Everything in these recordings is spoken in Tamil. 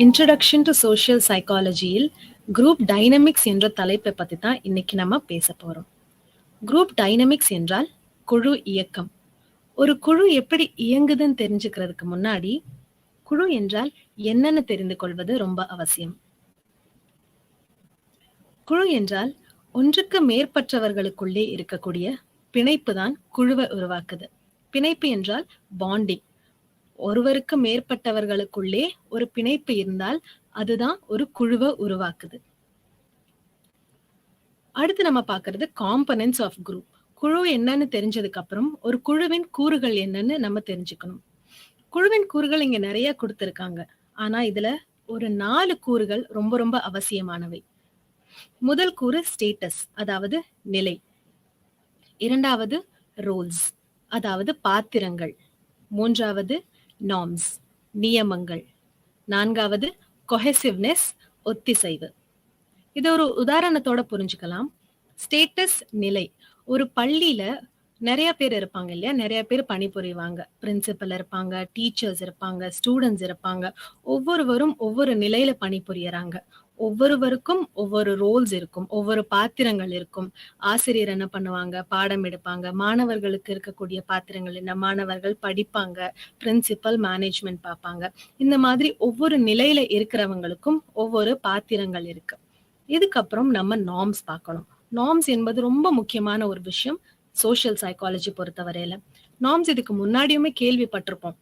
இன்ட்ரடக்ஷன் டு சோஷியல் சைக்காலஜியில் குரூப் டைனமிக்ஸ் என்ற தலைப்பை பற்றி தான் இன்னைக்கு நம்ம பேச போகிறோம். குரூப் டைனமிக்ஸ் என்றால் குழு இயக்கம். ஒரு குழு எப்படி இயங்குதுன்னு தெரிஞ்சுக்கிறதுக்கு முன்னாடி குழு என்றால் என்னன்னு தெரிந்து கொள்வது ரொம்ப அவசியம். குழு என்றால் ஒன்றுக்கு மேற்பட்டவர்களுக்குள்ளே இருக்கக்கூடிய பிணைப்பு தான் குழுவை உருவாக்குது. பிணைப்பு என்றால் பாண்டிங். ஒருவருக்கு மேற்பட்டவர்களுக்குள்ளே ஒரு பிணைப்பு இருந்தால் அதுதான் ஒரு குழுவை உருவாக்குது. அடுத்து நம்ம பார்க்கிறது காம்பனன்ட்ஸ் ஆஃப் குரூப். குழு என்னன்னு தெரிஞ்சதுக்கு அப்புறம் ஒரு குழுவின் கூறுகள் என்னன்னு நம்ம தெரிஞ்சுக்கணும். குழுவின் கூறுகள் இங்க நிறைய கொடுத்திருக்காங்க. ஆனா இதுல ஒரு 4 கூறுகள் ரொம்ப ரொம்ப அவசியமானவை. முதல் கூறு ஸ்டேட்டஸ், அதாவது நிலை. இரண்டாவது ரோல்ஸ், அதாவது பாத்திரங்கள். மூன்றாவது நார்ம்ஸ், நியமங்கள். நான்காவது கொஹெசிவ்னஸ், ஒத்திசைவு. இது ஒரு உதாரணத்தோட புரிஞ்சுக்கலாம். ஸ்டேட்டஸ், நிலை. ஒரு பள்ளியில நிறைய பேர் இருப்பாங்க இல்லையா, நிறைய பேர் பணிபுரிவாங்க. பிரின்சிபல் இருப்பாங்க, டீச்சர்ஸ் இருப்பாங்க, ஸ்டூடெண்ட்ஸ் இருப்பாங்க. ஒவ்வொருவரும் ஒவ்வொரு நிலையில பணிபுரியறாங்க. ஒவ்வொருவருக்கும் ஒவ்வொரு ரோல்ஸ் இருக்கும், ஒவ்வொரு பாத்திரங்கள் இருக்கும். ஆசிரியர் என்ன பண்ணுவாங்க, பாடம் எடுப்பாங்க. மாணவர்களுக்கு இருக்கக்கூடிய பாத்திரங்கள் என்ன, மாணவர்கள் படிப்பாங்க. பிரின்சிபல் மேனேஜ்மெண்ட் பார்ப்பாங்க. இந்த மாதிரி ஒவ்வொரு நிலையில இருக்கிறவங்களுக்கும் ஒவ்வொரு பாத்திரங்கள் இருக்கு. இதுக்கப்புறம் நம்ம நார்ம்ஸ் பார்க்கணும். நார்ம்ஸ் என்பது ரொம்ப முக்கியமான ஒரு விஷயம் சோஷியல் சைக்காலஜி பொறுத்தவரையில. நார்ம்ஸ் இதுக்கு முன்னாடியுமே கேள்விப்பட்டிருப்போம்.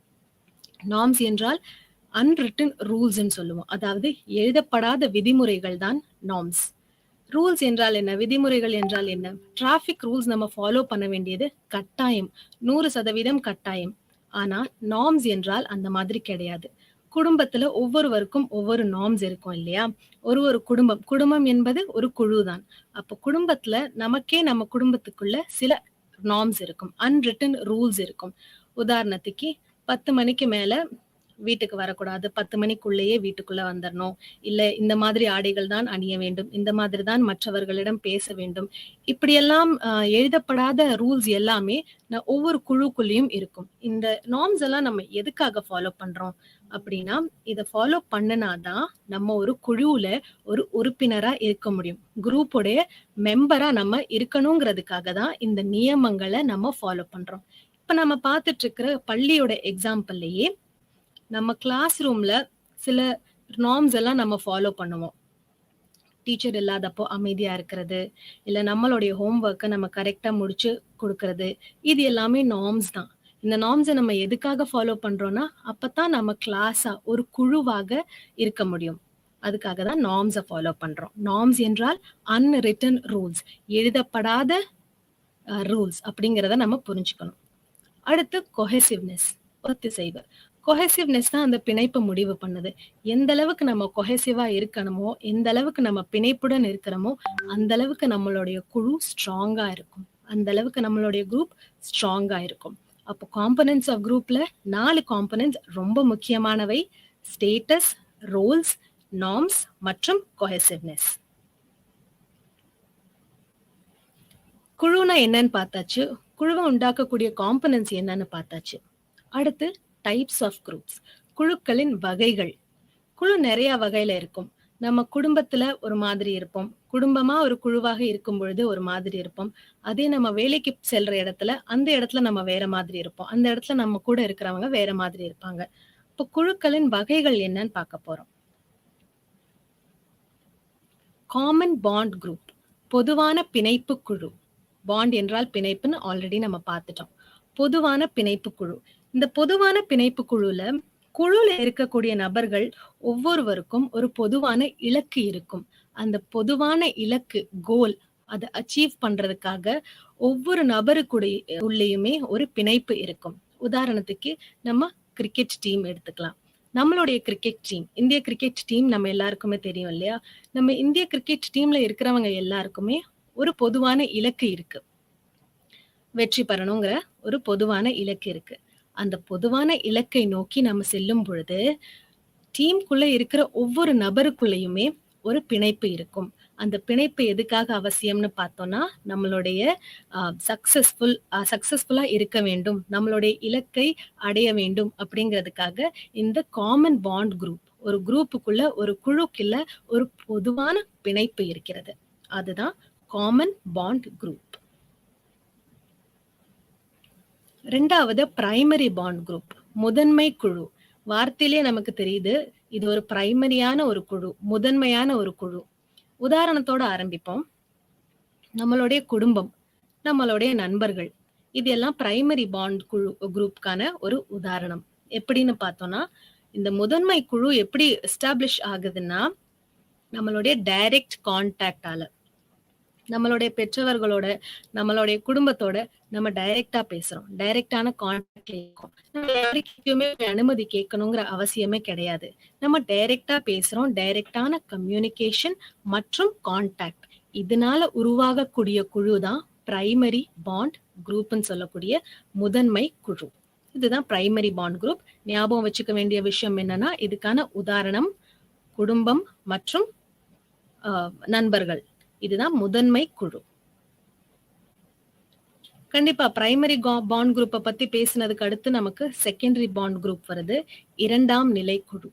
நார்ம்ஸ் என்றால் அன்ரிட்டன் ரூல்ஸ் சொல்லுவோம். அதாவது எழுதப்படாத விதிமுறைகள் தான் நார்ம்ஸ். ரூல்ஸ் என்றால் என்ன, விதிமுறைகள் என்றால் என்ன? டிராபிக் ரூல்ஸ் நம்ம ஃபாலோ பண்ண வேண்டியது கட்டாயம், 100% கட்டாயம். ஆனா நார்ம்ஸ் என்றால் அந்த மாதிரி கிடையாது. குடும்பத்துல ஒவ்வொருவருக்கும் ஒவ்வொரு நார்ம்ஸ் இருக்கும் இல்லையா? ஒரு குடும்பம் என்பது ஒரு குழு தான். அப்போ குடும்பத்துல நமக்கே நம்ம குடும்பத்துக்குள்ள சில நார்ம்ஸ் இருக்கும், அன்ரிட்டன் ரூல்ஸ் இருக்கும். உதாரணத்துக்கு 10 மணிக்கு மேல வீட்டுக்கு வரக்கூடாது, 10 மணிக்குள்ளேயே வீட்டுக்குள்ள வந்துடணும், இல்ல இந்த மாதிரி ஆடைகள் தான் அணிய வேண்டும், இந்த மாதிரி தான் மற்றவர்களிடம் பேச வேண்டும். இப்படியெல்லாம் எழுதப்படாத ரூல்ஸ் எல்லாமே ஒவ்வொரு குழுக்குள்ளேயும் இருக்கும். இந்த நார்ம்ஸ் எல்லாம் நம்ம எதுக்காக ஃபாலோ பண்றோம் அப்படின்னா, இதை ஃபாலோ பண்ணனாதான் நம்ம ஒரு குழுவுல ஒரு உறுப்பினரா இருக்க முடியும். குரூப்போடைய மெம்பரா நம்ம இருக்கணுங்கிறதுக்காக தான் இந்த நியமங்களை நம்ம ஃபாலோ பண்றோம். இப்ப நம்ம பார்த்துட்டு இருக்கிற பள்ளியோட எக்ஸாம்பிள்லயே நம்ம கிளாஸ் ரூம்ல சில நார்ம்ஸ் எல்லாம் நம்ம ஃபாலோ பண்ணுவோம். டீச்சர் இல்லாதப்போ அமைதியா இருக்கிறது, இல்ல நம்மளுடைய ஹோம்ஒர்க்கை நம்ம கரெக்டா முடிச்சு கொடுக்கறது, இது எல்லாமே நார்ம்ஸ் தான். இந்த நார்ம்ஸை நம்ம எதுக்காக ஃபாலோ பண்றோம்னா, அப்பதான் நம்ம கிளாஸா ஒரு குழுவாக இருக்க முடியும். அதுக்காக தான் நார்ம்ஸை ஃபாலோ பண்றோம். நார்ம்ஸ் என்றால் அன்ரிட்டன் ரூல்ஸ், எழுதப்படாத ரூல்ஸ் அப்படிங்கிறத நம்ம புரிஞ்சுக்கணும். அடுத்து கொஹெசிவ்னஸ், ஒத்திசைவு. கொஹெசிவ்னஸ் தான் அந்த பிணைப்பை முடிவு பண்ணுது. எந்த அளவுக்கு நம்ம கொஹெசிவா இருக்கணுமோ, எந்த அளவுக்கு நம்ம பிணைப்புடன் இருக்கிறோமோ, அந்த அளவுக்கு நம்மளுடைய குழு ஸ்ட்ராங்கா இருக்கும், அந்த அளவுக்கு நம்மளுடைய குரூப் ஸ்ட்ராங்கா இருக்கும். அப்போ காம்பனன்ட்ஸ் ஆஃப் குரூப்ல 4 காம்பனன்ட்ஸ் ரொம்ப முக்கியமானவை: ஸ்டேட்டஸ், ரோல்ஸ், நார்ம்ஸ் மற்றும் கொஹெசிவ்னஸ். குழுனா என்னன்னு பார்த்தாச்சு, குழுவை உண்டாக்கக்கூடிய காம்பனன்ட்ஸ் என்னன்னு பார்த்தாச்சு. அடுத்து டைப்ஸ் ஆஃப் குரூப்ஸ், குழுக்களின் வகைகள். குழு நிறைய வகையில இருக்கும். நம்ம குடும்பத்துல ஒரு மாதிரி இருப்போம், குடும்பமா ஒரு குழுவாக இருக்கும் பொழுது ஒரு மாதிரி இருப்போம். அதே நம்ம வேலைக்கு செல்ற இடத்துல அந்த இடத்துல நம்ம வேற மாதிரி இருப்போம், அந்த இடத்துல நம்ம கூட இருக்கிறவங்க வேற மாதிரி இருப்பாங்க. இப்போ குழுக்களின் வகைகள் என்னன்னு பார்க்க போறோம். காமன் பாண்ட் குரூப், பொதுவான பிணைப்பு குழு. பாண்ட் என்றால் பிணைப்புன்னு ஆல்ரெடி நம்ம பார்த்துட்டோம். பொதுவான பிணைப்பு குழு. இந்த பொதுவான பிணைப்பு குழுல இருக்கக்கூடிய நபர்கள் ஒவ்வொருவருக்கும் ஒரு பொதுவான இலக்கு இருக்கும். அந்த பொதுவான இலக்கு, கோல், அதை அச்சீவ் பண்றதுக்காக ஒவ்வொரு நபருக்குடைய உள்ளேயுமே ஒரு பிணைப்பு இருக்கும். உதாரணத்துக்கு நம்ம கிரிக்கெட் டீம் எடுத்துக்கலாம். நம்மளுடைய கிரிக்கெட் டீம், இந்திய கிரிக்கெட் டீம் நம்ம எல்லாருக்குமே தெரியும் இல்லையா? நம்ம இந்திய கிரிக்கெட் டீம்ல இருக்கிறவங்க எல்லாருக்குமே ஒரு பொதுவான இலக்கு இருக்கு. வெற்றி பெறணுங்கிற ஒரு பொதுவான இலக்கு இருக்கு. அந்த பொதுவான இலக்கை நோக்கி நம்ம செல்லும் பொழுது டீமுக்குள்ள இருக்கிற ஒவ்வொரு நபருக்குள்ளேயுமே ஒரு பிணைப்பு இருக்கும். அந்த பிணைப்பு எதுக்காக அவசியம்னு பார்த்தோம்னா, நம்மளுடைய சக்சஸ்ஃபுல்லா இருக்க வேண்டும், நம்மளுடைய இலக்கை அடைய வேண்டும் அப்படிங்கிறதுக்காக இந்த காமன் பாண்ட் குரூப், ஒரு குரூப்புக்குள்ள, ஒரு குழுக்குள்ள ஒரு பொதுவான பிணைப்பு இருக்கிறது. அதுதான் காமன் பாண்ட் குரூப். 2வது பிரைமரி பாண்ட் குரூப், முதன்மை குழு. வார்த்தையிலே நமக்கு தெரியுது, இது ஒரு பிரைமரியான ஒரு குழு, முதன்மையான ஒரு குழு. உதாரணத்தோட ஆரம்பிப்போம். நம்மளுடைய குடும்பம், நம்மளுடைய நண்பர்கள், இது எல்லாம் பிரைமரி பாண்ட் குரூப்கான ஒரு உதாரணம். எப்படின்னு பார்த்தோம்னா, இந்த முதன்மை குழு எப்படி எஸ்டாப்ளிஷ் ஆகுதுன்னா, நம்மளுடைய டைரக்ட் கான்டாக்டால, நம்மளுடைய பெற்றவர்களோட, நம்மளுடைய குடும்பத்தோட நம்ம டைரக்டா பேசுறோம், டைரக்டான கான்டாக்ட்ல இருக்கோம். நம்ம யாருக்கிட்டயுமே அனுமதி கேட்கணுங்கிற அவசியமே கிடையாது. நம்ம டைரக்டா பேசுறோம், டைரக்டான கம்யூனிகேஷன் மற்றும் கான்டாக்ட். இதனால உருவாகக்கூடிய குழு தான் பிரைமரி பாண்ட் குரூப்னு சொல்லக்கூடிய முதன்மை குழு. இதுதான் பிரைமரி பாண்ட் குரூப். ஞாபகம் வச்சுக்க வேண்டிய விஷயம் என்னன்னா, இதுக்கான உதாரணம் குடும்பம் மற்றும் நண்பர்கள். இதுதான் முதன்மை குழு. கண்டிப்பா பிரைமரி பாண்ட் குரூப்பை பத்தி பேசினதுக்கு அடுத்து நமக்கு செகண்டரி பாண்ட் குரூப் வருது, இரண்டாம் நிலை குழு.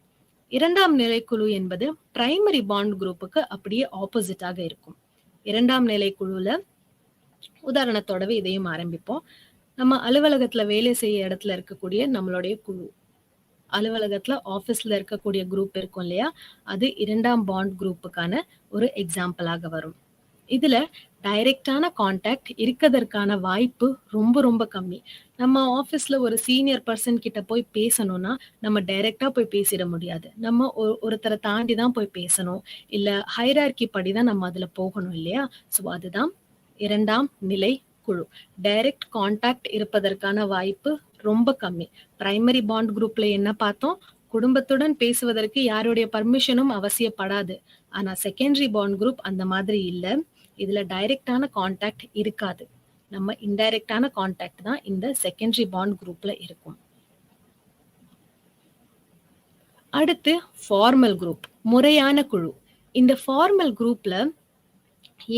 இரண்டாம் நிலை குழு என்பது பிரைமரி பாண்ட் குரூப்புக்கு அப்படியே ஆப்போசிட்டாக இருக்கும். இரண்டாம் நிலை குழுல உதாரணத்தோடவே இதையும் ஆரம்பிப்போம். நம்ம அலுவலகத்துல வேலை செய்ய இடத்துல இருக்கக்கூடிய நம்மளுடைய குழு, அலுவலகத்துல ஆபீஸ்ல இருக்கக்கூடிய குரூப் இருக்கும் இல்லையா, அது இரண்டாம் பாண்ட் குரூப்புக்கான ஒரு எக்ஸாம்பிளாக வரும். இதுல டைரக்டான கான்டாக்ட் இருக்கதற்கான வாய்ப்பு ரொம்ப ரொம்ப கம்மி. நம்ம ஆபீஸ்ல ஒரு சீனியர் பர்சன் கிட்ட போய் பேசணும்னா நம்ம டைரக்டா போய் பேசிட முடியாது. நம்ம ஒருத்தரை தாண்டி தான் போய் பேசணும், இல்ல ஹைரார்கி படி தான் நம்ம அதுல போகணும் இல்லையா. சோ அதுதான் இரண்டாம் நிலை குழு. டைரக்ட் கான்டாக்ட் இருப்பதற்கான வாய்ப்பு ரொம்ப கம்மி. பிரைமரி பாண்ட் குரூப்ல என்ன பார்த்தோம், குடும்பத்துடன் பேசுவதற்கு யாருடைய பர்மிஷனும் அவசியப்படாது. ஆனா செகண்டரி பாண்ட் குரூப் அந்த மாதிரி இல்ல. இதுல டைரக்டான கான்டாக்ட் இருக்காது. நம்ம இன்டைரக்டான கான்டாக்ட் தான் இந்த செகண்டரி பாண்ட் குரூப்ல இருக்கும். அடுத்து ஃபார்மல் குரூப், முறையான குழு. இந்த ஃபார்மல் குரூப்ல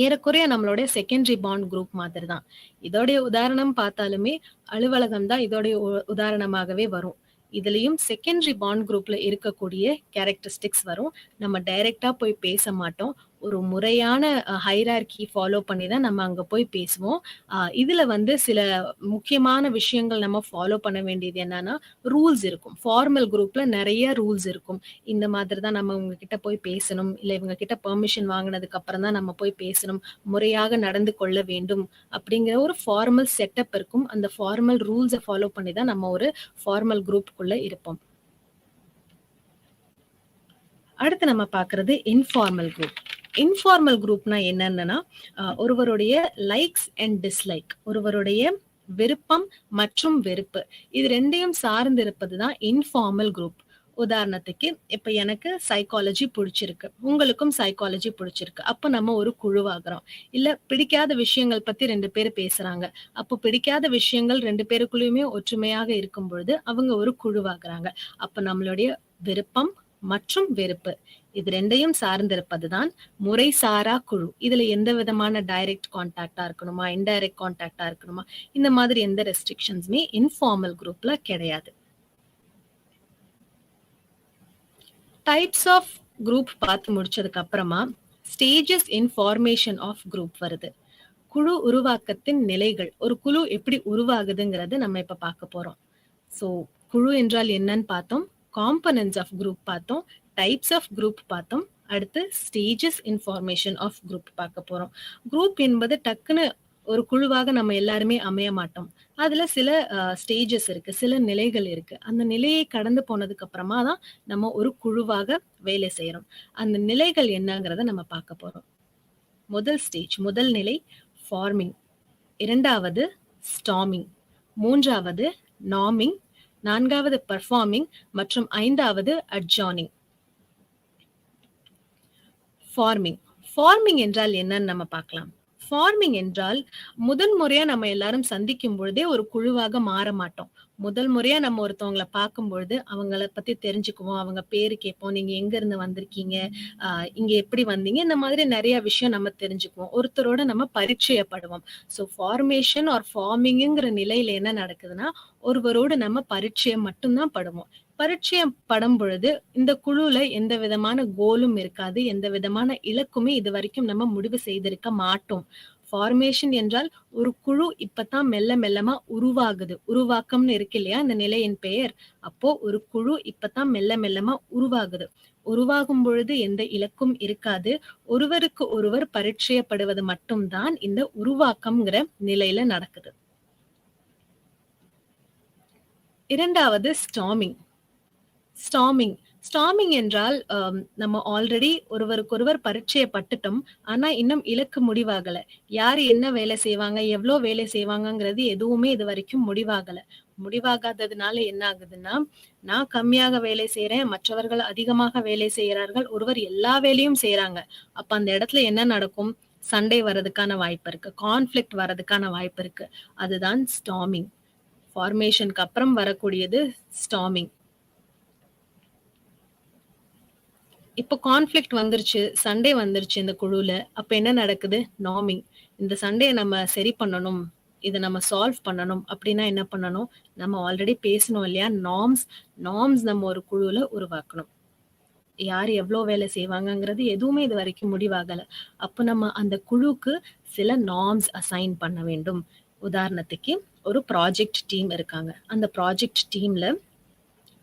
ஏறக்குறைய நம்மளுடைய செகண்டரி பாண்ட் குரூப் மாதிரி தான். இதோடைய உதாரணம் பார்த்தாலுமே அலுவலகம் தான் இதோடைய உதாரணமாகவே வரும். இதுலயும் செகண்டரி பாண்ட் குரூப்ல இருக்கக்கூடிய கேரக்டரிஸ்டிக்ஸ் வரும். நம்ம டைரக்டா போய் பேச மாட்டோம். ஒரு முறையான ஹைரார்கி ஃபாலோ பண்ணி தான் நம்ம அங்க போய் பேசுவோம். இதுல சில முக்கியமான விஷயங்கள் நம்ம ஃபாலோ பண்ண வேண்டியது என்னன்னா, ரூல்ஸ் இருக்கும். ஃபார்மல் குரூப்ல நிறைய ரூல்ஸ் இருக்கும். இந்த மாதிரி தான் நம்ம உங்க கிட்ட போய் பேசணும், இல்ல இவங்க கிட்ட பெர்மிஷன் வாங்கினதுக்கு அப்புறம் தான் நம்ம போய் பேசணும், முறையாக நடந்து கொள்ள வேண்டும் அப்படிங்கிற ஒரு ஃபார்மல் செட்டப் இருக்கும். அந்த ஃபார்மல் ரூல்ஸை ஃபாலோ பண்ணி தான் நம்ம ஒரு ஃபார்மல் குரூப்புக்குள்ள இருப்போம். அடுத்து நம்ம பாக்குறது இன்ஃபார்மல் குரூப். இன்ஃபார்மல் குரூப்னா என்னன்னா, ஒருவருடைய லைக்ஸ் அண்ட் டிஸ்லைக், ஒருவருடைய விருப்பம் மற்றும் வெறுப்பு, இது ரெண்டையும் சார்ந்து இருப்பதுதான் இன்ஃபார்மல் குரூப். உதாரணத்துக்கு இப்ப எனக்கு சைக்காலஜி பிடிச்சிருக்கு, உங்களுக்கும் சைக்காலஜி பிடிச்சிருக்கு, அப்ப நம்ம ஒரு குழுவாகிறோம். இல்ல பிடிக்காத விஷயங்கள் பத்தி 2 பேர் பேசுறாங்க, அப்போ பிடிக்காத விஷயங்கள் 2 பேருக்குள்ளயுமே ஒற்றுமையாக இருக்கும் பொழுது அவங்க ஒரு குழுவாகிறாங்க. அப்ப நம்மளுடைய விருப்பம் மற்றும் வெறுப்பு இது ரெண்டையும் சார்ந்திருப்பதுதான் முறைசாரா குழு. இதுல எந்த விதமான டைரக்ட் கான்டாக்டா இருக்கணுமா, இன்டைரக்ட் கான்டாக்டா இருக்கணுமா, இந்த மாதிரி எந்த ரெஸ்ட்ரிக்ஷன்ஸுமே இன்ஃபார்மல் குரூப்ல கிடையாது. டைப்ஸ் ஆஃப் குரூப் பார்த்து முடிச்சதுக்கு அப்புறமா stages in formation of group வருது. குழு உருவாக்கத்தின் நிலைகள், ஒரு குழு எப்படி உருவாகுதுங்கிறது நம்ம இப்ப பார்க்க போறோம். சோ குழு என்றால் என்னன்னு பார்த்தோம், காம்பனன்ட்ஸ் ஆஃப் குரூப் பார்த்தோம், டைப்ஸ் ஆஃப் குரூப் பார்த்தோம், அடுத்து stages in formation of group பார்க்க போறோம். குரூப் என்பது டக்குன்னு ஒரு குழுவாக நம்ம எல்லாருமே அமைய மாட்டோம். அதுல சில ஸ்டேஜஸ் இருக்கு, சில நிலைகள் இருக்கு. அந்த நிலையை கடந்து போனதுக்கு அப்புறமா தான் நம்ம ஒரு குழுவாக வேலை செய்யறோம். அந்த நிலைகள் என்னங்கிறத நம்ம பார்க்க போறோம். முதல் ஸ்டேஜ், முதல் நிலை ஃபார்மிங், இரண்டாவது ஸ்டார்மிங், மூன்றாவது நார்மிங், நான்காவது பெர்ஃபார்மிங் மற்றும் ஐந்தாவது அட்ஜார்னிங். ஃபார்மிங். ஃபார்மிங் என்றால் என்னன்னு நம்ம பார்க்கலாம். ஃபார்மிங் என்றால் முதன்முறையா நம்ம எல்லாரும் சந்திக்கும் பொழுதே ஒரு குழுவாக மாற மாட்டோம். முதல் முறையா நம்ம ஒருத்தவங்கள பார்க்கும்பொழுது அவங்கள பத்தி தெரிஞ்சுக்குவோம். அவங்க பேரு கேட்போம். நீங்க எங்க இருந்து வந்திருக்கீங்க? இங்க எப்படி வந்தீங்க? இந்த மாதிரி நெறைய விஷயம் நம்ம தெரிஞ்சுக்குவோம். ஒருத்தரோட நம்ம பரிச்சயப்படுவோம். ஸோ ஃபார்மேஷன் ஆர் ஃபார்மிங்ங்கிற நிலையில என்ன நடக்குதுன்னா, ஒருவரோடு நம்ம பரிச்சயம் மட்டும் தான் படுவோம். பரிச்சயம் படும் பொழுது இந்த குழுல எந்த விதமான கோலும் இருக்காது. எந்த விதமான இலக்குமே இதுவரைக்கும் நம்ம முடிவு செய்திருக்க மாட்டோம். ஃபார்மேஷன் என்றால் ஒரு குழு இப்பதான் மெல்ல மெல்லமா உருவாகுது. உருவாக்கம்னு இருக்கு இல்லையா இந்த நிலையின் பெயர். அப்போ ஒரு குழு இப்பதான் மெல்ல மெல்லமா உருவாகுது. உருவாகும் பொழுது எந்த இலக்கும் இருக்காது. ஒருவருக்கு ஒருவர் பரிச்சயப்படுவது மட்டும்தான் இந்த உருவாக்கம்ங்கிற நிலையில நடக்குது. இரண்டாவது ஸ்டார்மிங். ஸ்டார்மிங் என்றால் நம்ம ஆல்ரெடி ஒருவருக்கொருவர் பரிச்சயப்பட்டுட்டோம். ஆனா இன்னும் இலக்கு முடிவாகல. யாரு என்ன வேலை செய்வாங்க, எவ்ளோ வேலை செய்வாங்கங்கிறது எதுவுமே இது வரைக்கும் முடிவாகல. முடிவாகாததுனால என்ன ஆகுதுன்னா, நான் கம்மியாக வேலை செய்றேன், மற்றவர்கள் அதிகமாக வேலை செய்கிறார்கள். ஒருவர் எல்லா வேலையும் செய்றாங்க. அப்ப அந்த இடத்துல என்ன நடக்கும்? சண்டை வர்றதுக்கான வாய்ப்பு இருக்கு. கான்ஃப்ளிக்ட் வர்றதுக்கான வாய்ப்பு இருக்கு. அதுதான் ஸ்டார்மிங். ஃபார்மேஷனுக்கு அப்புறம் வரக்கூடியது ஸ்டார்மிங். இப்போ கான்ஃப்ளிக்ட் வந்துருச்சு, சண்டை வந்துருச்சு இந்த குழுல. அப்ப என்ன நடக்குது? நார்மிங். இந்த சண்டைய நம்ம சரி பண்ணணும். இத நம்ம சால்வ் பண்ணணும். அப்படின்னா என்ன பண்ணணும்? நம்ம ஆல்ரெடி பேசணும் இல்லையா? நார்ம்ஸ் நம்ம ஒரு குழுல உருவாக்கணும். யார் எவ்வளோ வேலை செய்வாங்கங்கிறது எதுவுமே இது வரைக்கும் முடிவாகல. அப்ப நம்ம அந்த குழுக்கு சில நார்ம்ஸ் அசைன் பண்ண வேண்டும். உதாரணத்துக்கு ஒரு ப்ராஜெக்ட் டீம் இருக்காங்க. அந்த ப்ராஜெக்ட் டீம்ல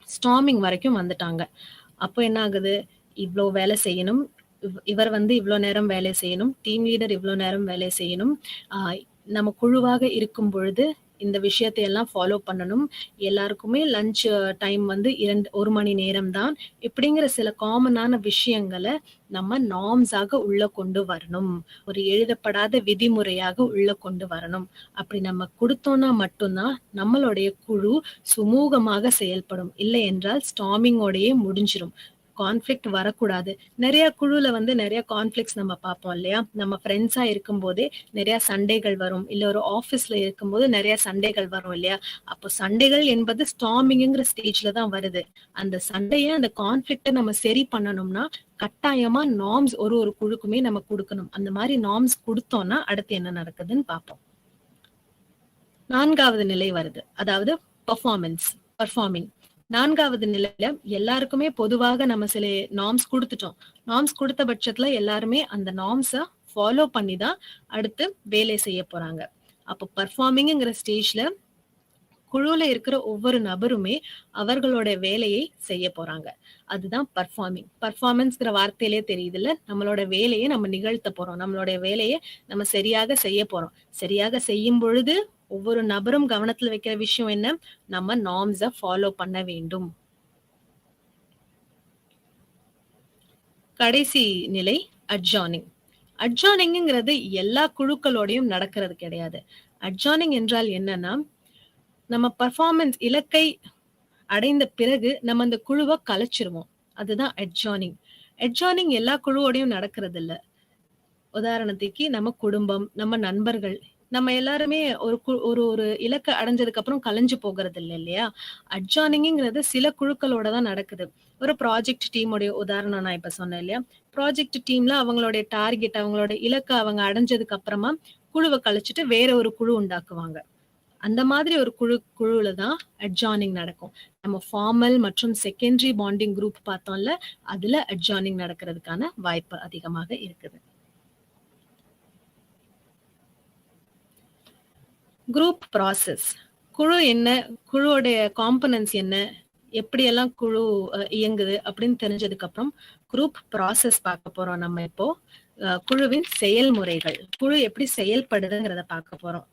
ஸ்டார்மிங் வரைக்கும் வந்துட்டாங்க. அப்போ என்ன ஆகுது? இவ்ளோ வேலை செய்யணும். இவர் வந்து இவ்ளோ நேரம் வேலை செய்யணும். டீம் லீடர் இவ்ளோ நேரம் வேலை செய்யணும். நம்ம குழுவாக இருக்கும் பொழுது இந்த விஷயத்தை எல்லாம் ஃபாலோ பண்ணணும். எல்லாருக்குமே லஞ்ச் டைம் வந்து 1 மணி நேரம் தான். இப்படிங்கிற சில காமனான விஷயங்களை நம்ம நார்ம்ஸாக உள்ள கொண்டு வரணும். ஒரு எழுதப்படாத விதிமுறையாக உள்ள கொண்டு வரணும். அப்படி நம்ம கொடுத்தோம்னா மட்டும்தான் நம்மளுடைய குழு சுமூகமாக செயல்படும். இல்லை என்றால் ஸ்டார்மிங்கோடயே முடிஞ்சிரும். கான்ஃப்ளிக்ட் வரக்கூடாது. நிறைய குழுல வந்து நிறைய கான்ஃப்ளிக்ட்ஸ் நம்ம பார்ப்போம் இல்லையா? நம்ம ஃப்ரெண்ட்ஸா இருக்கும்போதே நிறைய சண்டைகள் வரும். இல்ல ஒரு ஆபீஸ்ல இருக்கும்போது நிறைய சண்டைகள் வரும் இல்லையா? அப்போ சண்டைகள் என்பது ஸ்டார்மிங்ங்கிற ஸ்டேஜ்ல தான் வருது. அந்த சண்டைய அந்த கான்ஃப்ளிக்ட நம்ம சரி பண்ணணும்னா கட்டாயமா நார்ம்ஸ் ஒரு குழுக்குமே நம்ம கொடுக்கணும். அந்த மாதிரி நார்ம்ஸ் கொடுத்தோம்னா அடுத்து என்ன நடக்குதுன்னு பார்ப்போம். 4வது நிலை வருது. அதாவது பர்ஃபார்மிங். 4வது நிலையில எல்லாருக்குமே பொதுவாக நம்ம சில நார்ம்ஸ் கொடுத்துட்டோம். நார்ம்ஸ் கொடுத்த பட்சத்துல எல்லாருமே அந்த நார்ம்ஸ ஃபாலோ பண்ணி தான் அடுத்து வேலை செய்ய போறாங்க. அப்போ பர்ஃபார்மிங்ங்கிற ஸ்டேஜ்ல குழுல இருக்கிற ஒவ்வொரு நபருமே அவர்களோட வேலையை செய்ய போறாங்க. அதுதான் பர்ஃபார்மன்ஸ்ங்கிற வார்த்தையிலே தெரியுதுல்ல, நம்மளோட வேலையை நம்ம நிகழ்த்த போறோம். நம்மளோட வேலையை நம்ம சரியாக செய்ய போறோம். சரியாக செய்யும் பொழுது ஒவ்வொரு நபரும் கவனத்துல வைக்கிற விஷயம் என்ன? நம்ம நார்ம்ஸ ஃபாலோ பண்ண வேண்டும். கடைசி நிலை அட்ஜார்னிங்ங்கிறது எல்லா குழுக்களோடையும் நடக்கிறது கிடையாது. அட்ஜார்னிங் என்றால் என்னன்னா, நம்ம பர்ஃபார்மன்ஸ் இலக்கை அடைந்த பிறகு நம்ம அந்த குழுவை கலைச்சிருவோம். அதுதான் அட்ஜார்னிங் எல்லா குழுவோடையும் நடக்கிறது இல்ல. உதாரணத்துக்கு நம்ம குடும்பம், நம்ம நண்பர்கள், நம்ம எல்லாருமே ஒரு இலக்கை அடைஞ்சதுக்கு அப்புறம் கலைஞ்சு போகிறது இல்லையா? அட்ஜார்னிங்ங்கிறது சில குழுக்களோட தான் நடக்குது. ஒரு ப்ராஜெக்ட் டீமோடைய உதாரணம் நான் இப்ப சொன்னேன் இல்லையா? ப்ராஜெக்ட் டீம்ல அவங்களுடைய டார்கெட், அவங்களோட இலக்கை அவங்க அடைஞ்சதுக்கு அப்புறமா குழுவை கழிச்சிட்டு வேற ஒரு குழு உண்டாக்குவாங்க. அந்த மாதிரி ஒரு குழுல தான் அட்ஜார்னிங் நடக்கும். நம்ம ஃபார்மல் மற்றும் செகண்டரி பாண்டிங் குரூப் பார்த்தோம்ல, அதுல அட்ஜார்னிங் நடக்கிறதுக்கான வாய்ப்பு அதிகமாக இருக்குது. Group process. குழு என்ன, குழுவோடைய காம்பனன்ட்ஸ் என்ன, எப்படியெல்லாம் குழு இயங்குது அப்படின்னு தெரிஞ்சதுக்கு அப்புறம் குரூப் ப்ராசஸ் பார்க்க போறோம். நம்ம இப்போ குழுவின் செயல்முறைகள், குழு எப்படி செயல்படுதுங்கிறத பார்க்க போறோம்.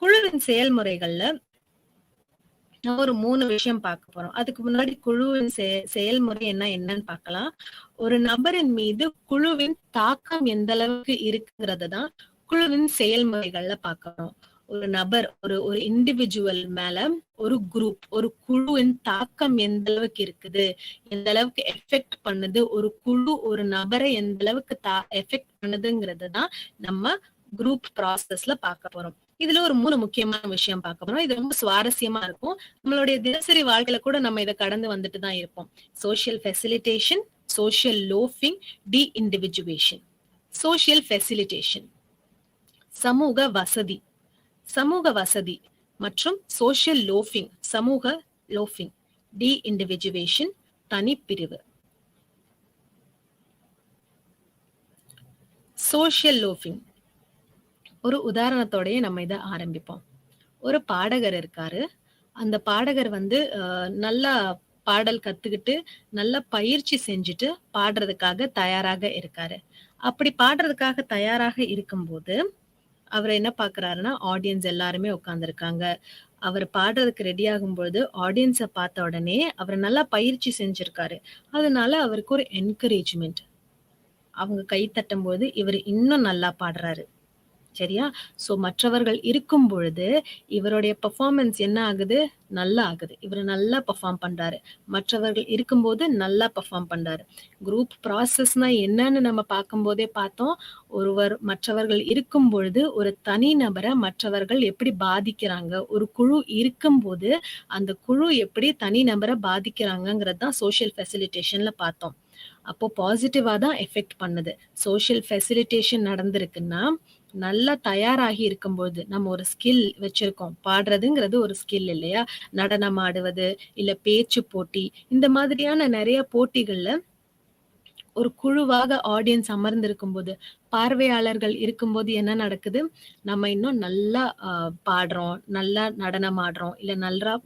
குழுவின் செயல்முறைகள்ல ஒரு 3 விஷயம் பார்க்க போறோம். அதுக்கு முன்னாடி குழுவின் செயல்முறை என்னன்னு பார்க்கலாம். ஒரு நபரின் மீது குழுவின் தாக்கம் எந்த அளவுக்கு இருக்குங்கிறத தான் குழுவின் செயல்முறைகள்ல பார்க்கணும். ஒரு நபர், ஒரு இண்டிவிஜுவல் மேல ஒரு குரூப், ஒரு குழுவின் தாக்கம் எந்த அளவுக்கு இருக்குது, எந்த அளவுக்கு எஃபெக்ட் பண்ணுது, ஒரு குழு ஒரு நபரை எந்த அளவுக்கு எஃபெக்ட் பண்ணுதுங்கிறது தான் நம்ம குரூப் ப்ராசஸ்ல பார்க்க போறோம். இதுல ஒரு 3 முக்கியமான விஷயம் பார்க்க போறோம். இது ரொம்ப சுவாரஸ்யமா இருக்கும். நம்மளுடைய தினசரி வாழ்க்கையில கூட நம்ம இத கடந்து வந்துட்டு தான் இருப்போம். Social facilitation, social loafing, deindividuation. Social facilitation, சமூக வசதி, சமூக வசதி மற்றும் சோசியல் லோஃபிங், சமூக லோஃபிங், டி இண்டிவிஜுவேஷன், தனிப்பிரிவு. சோசியல் லோஃபிங் ஒரு உதாரணத்தோடயே நம்ம இதை ஆரம்பிப்போம். ஒரு பாடகர் இருக்காரு. அந்த பாடகர் வந்து நல்லா பாடல் கத்துக்கிட்டு நல்ல பயிற்சி செஞ்சுட்டு பாடுறதுக்காக தயாராக இருக்காரு. அப்படி பாடுறதுக்காக தயாராக இருக்கும்போது அவர் என்ன பாக்குறாருன்னா, ஆடியன்ஸ் எல்லாருமே உட்கார்ந்துருக்காங்க. அவர் பாடுறதுக்கு ரெடி ஆகும்பொழுது ஆடியன்ஸை பார்த்த உடனே அவர் நல்லா பயிற்சி செஞ்சிருக்காரு. அதனால அவருக்கு ஒரு என்கரேஜ்மெண்ட். அவங்க கை தட்டும் போது இவர் இன்னும் நல்லா பாடுறாரு. சரியா? சோ மற்றவர்கள் இருக்கும் பொழுது இவருடைய பெர்ஃபார்மன்ஸ் என்ன ஆகுது? நல்லா ஆகுது. இவர் நல்லா பெர்ஃபார்ம் பண்றாரு. மற்றவர்கள் இருக்கும்போது நல்லா பெர்ஃபார்ம் பண்றாரு. குரூப் ப்ராசஸ்னா என்னன்னு நம்ம பார்க்கும்போதே பார்த்தோம். ஒருவர் மற்றவர்கள் இருக்கும் பொழுது ஒரு தனி நபரை மற்றவர்கள் எப்படி பாதிக்கிறாங்க, ஒரு குழு இருக்கும்போது அந்த குழு எப்படி தனி நபரை பாதிக்கிறாங்கிறது தான் சோசியல் ஃபெசிலிட்டேஷன்ல பார்த்தோம். அப்போ பாசிட்டிவா தான் எஃபெக்ட் பண்ணுது. சோசியல் ஃபெசிலிட்டேஷன் நடந்திருக்குன்னா நல்லா தயாராகி இருக்கும்போது நம்ம ஒரு ஸ்கில் வச்சிருக்கோம். பாடுறதுங்கிறது ஒரு ஸ்கில் இல்லையா? நடனம் ஆடுவது, இல்ல பேச்சு போட்டி, இந்த மாதிரியான நிறைய போட்டிகள்ல ஒரு குழுவாக ஆடியன்ஸ் அமர்ந்திருக்கும் போது, பார்வையாளர்கள் இருக்கும்போது என்ன நடக்குது? நம்ம இன்னும் நல்லா பாடுறோம், நல்லா நடனம் ஆடுறோம், இல்ல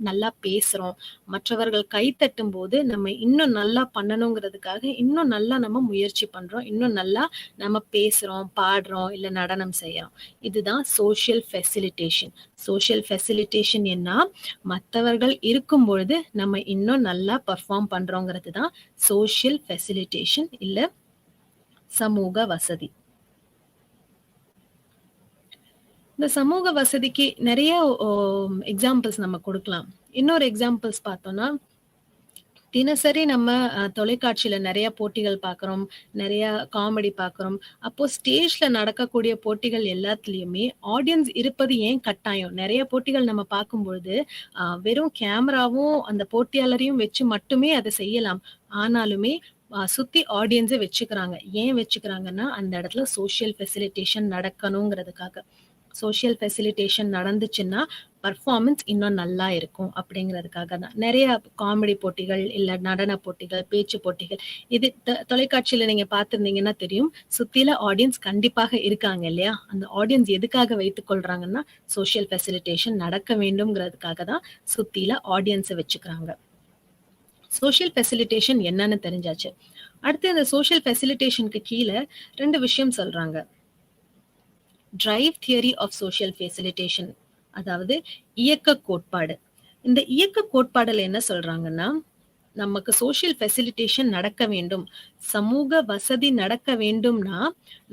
நல்லா பேசுறோம். மற்றவர்கள் கைத்தட்டும் போது நம்ம இன்னும் நல்லா பண்ணணுங்கிறதுக்காக இன்னும் நல்லா நம்ம முயற்சி பண்றோம். இன்னும் நல்லா நம்ம பேசுறோம், பாடுறோம், இல்ல நடனம் செய்யறோம். இதுதான் சோசியல் ஃபெசிலிட்டேஷன். சோசியல் ஃபெசிலிட்டேஷன் என்ன? மற்றவர்கள் இருக்கும் பொழுது நம்ம இன்னும் நல்லா பெர்ஃபார்ம் பண்றோங்கிறது தான் சோசியல் ஃபெசிலிட்டேஷன் இல்ல சமூக வசதி. இந்த சமூக வசதிக்கு நிறைய எக்ஸாம்பிள்ஸ் நம்ம கொடுக்கலாம். இன்னொரு எக்ஸாம்பிள்ஸ் பார்த்தோம்னா, தினசரி நம்ம தொலைக்காட்சியில நிறைய போட்டிகள் பார்க்குறோம், நிறைய காமெடி பார்க்குறோம். அப்போ ஸ்டேஜ்ல நடக்கக்கூடிய போட்டிகள் எல்லாத்துலயுமே ஆடியன்ஸ் இருப்பது ஏன் கட்டாயம்? நிறைய போட்டிகள் நம்ம பார்க்கும்பொழுது வெறும் கேமராவும் அந்த போட்டியாளரையும் வச்சு மட்டுமே அதை செய்யலாம். ஆனாலுமே சுத்தி ஆடியன்ஸை வச்சுக்கிறாங்க. ஏன் வச்சுக்கிறாங்கன்னா அந்த இடத்துல சோசியல் ஃபெசிலிட்டேஷன் நடக்கணுங்கிறதுக்காக. சோசியல் ஃபெசிலிட்டேஷன் நடந்துச்சுன்னா பர்ஃபார்மன்ஸ் இன்னும் நல்லா இருக்கும் அப்படிங்கிறதுக்காக தான். நிறைய காமெடி போட்டிகள், இல்ல நடன போட்டிகள், பேச்சு போட்டிகள், இது தொலைக்காட்சியில நீங்க பார்த்திருந்தீங்கன்னா தெரியும். சுத்தில ஆடியன்ஸ் கண்டிப்பாக இருக்காங்க இல்லையா? அந்த ஆடியன்ஸ் எதுக்காக வைத்துக் கொள்றாங்கன்னா சோசியல் ஃபெசிலிட்டேஷன் நடக்க வேண்டும்ங்கிறதுக்காக தான் சுத்தில ஆடியன்ஸை வச்சுக்கிறாங்க. சோசியல் ஃபெசிலிட்டேஷன் என்னன்னு தெரிஞ்சாச்சு. அடுத்து இந்த சோசியல் ஃபெசிலிட்டேஷனுக்கு கீழே 2 விஷயம் சொல்றாங்க. Drive theory of social facilitation, அதாவது இயக்க கோட்பாடு. இந்த இயக்க கோட்பாடுல என்ன சொல்றாங்கன்னா, நமக்கு சோசியல் ஃபெசிலிட்டேஷன் நடக்க வேண்டும், சமூக வசதி நடக்க வேண்டும்னா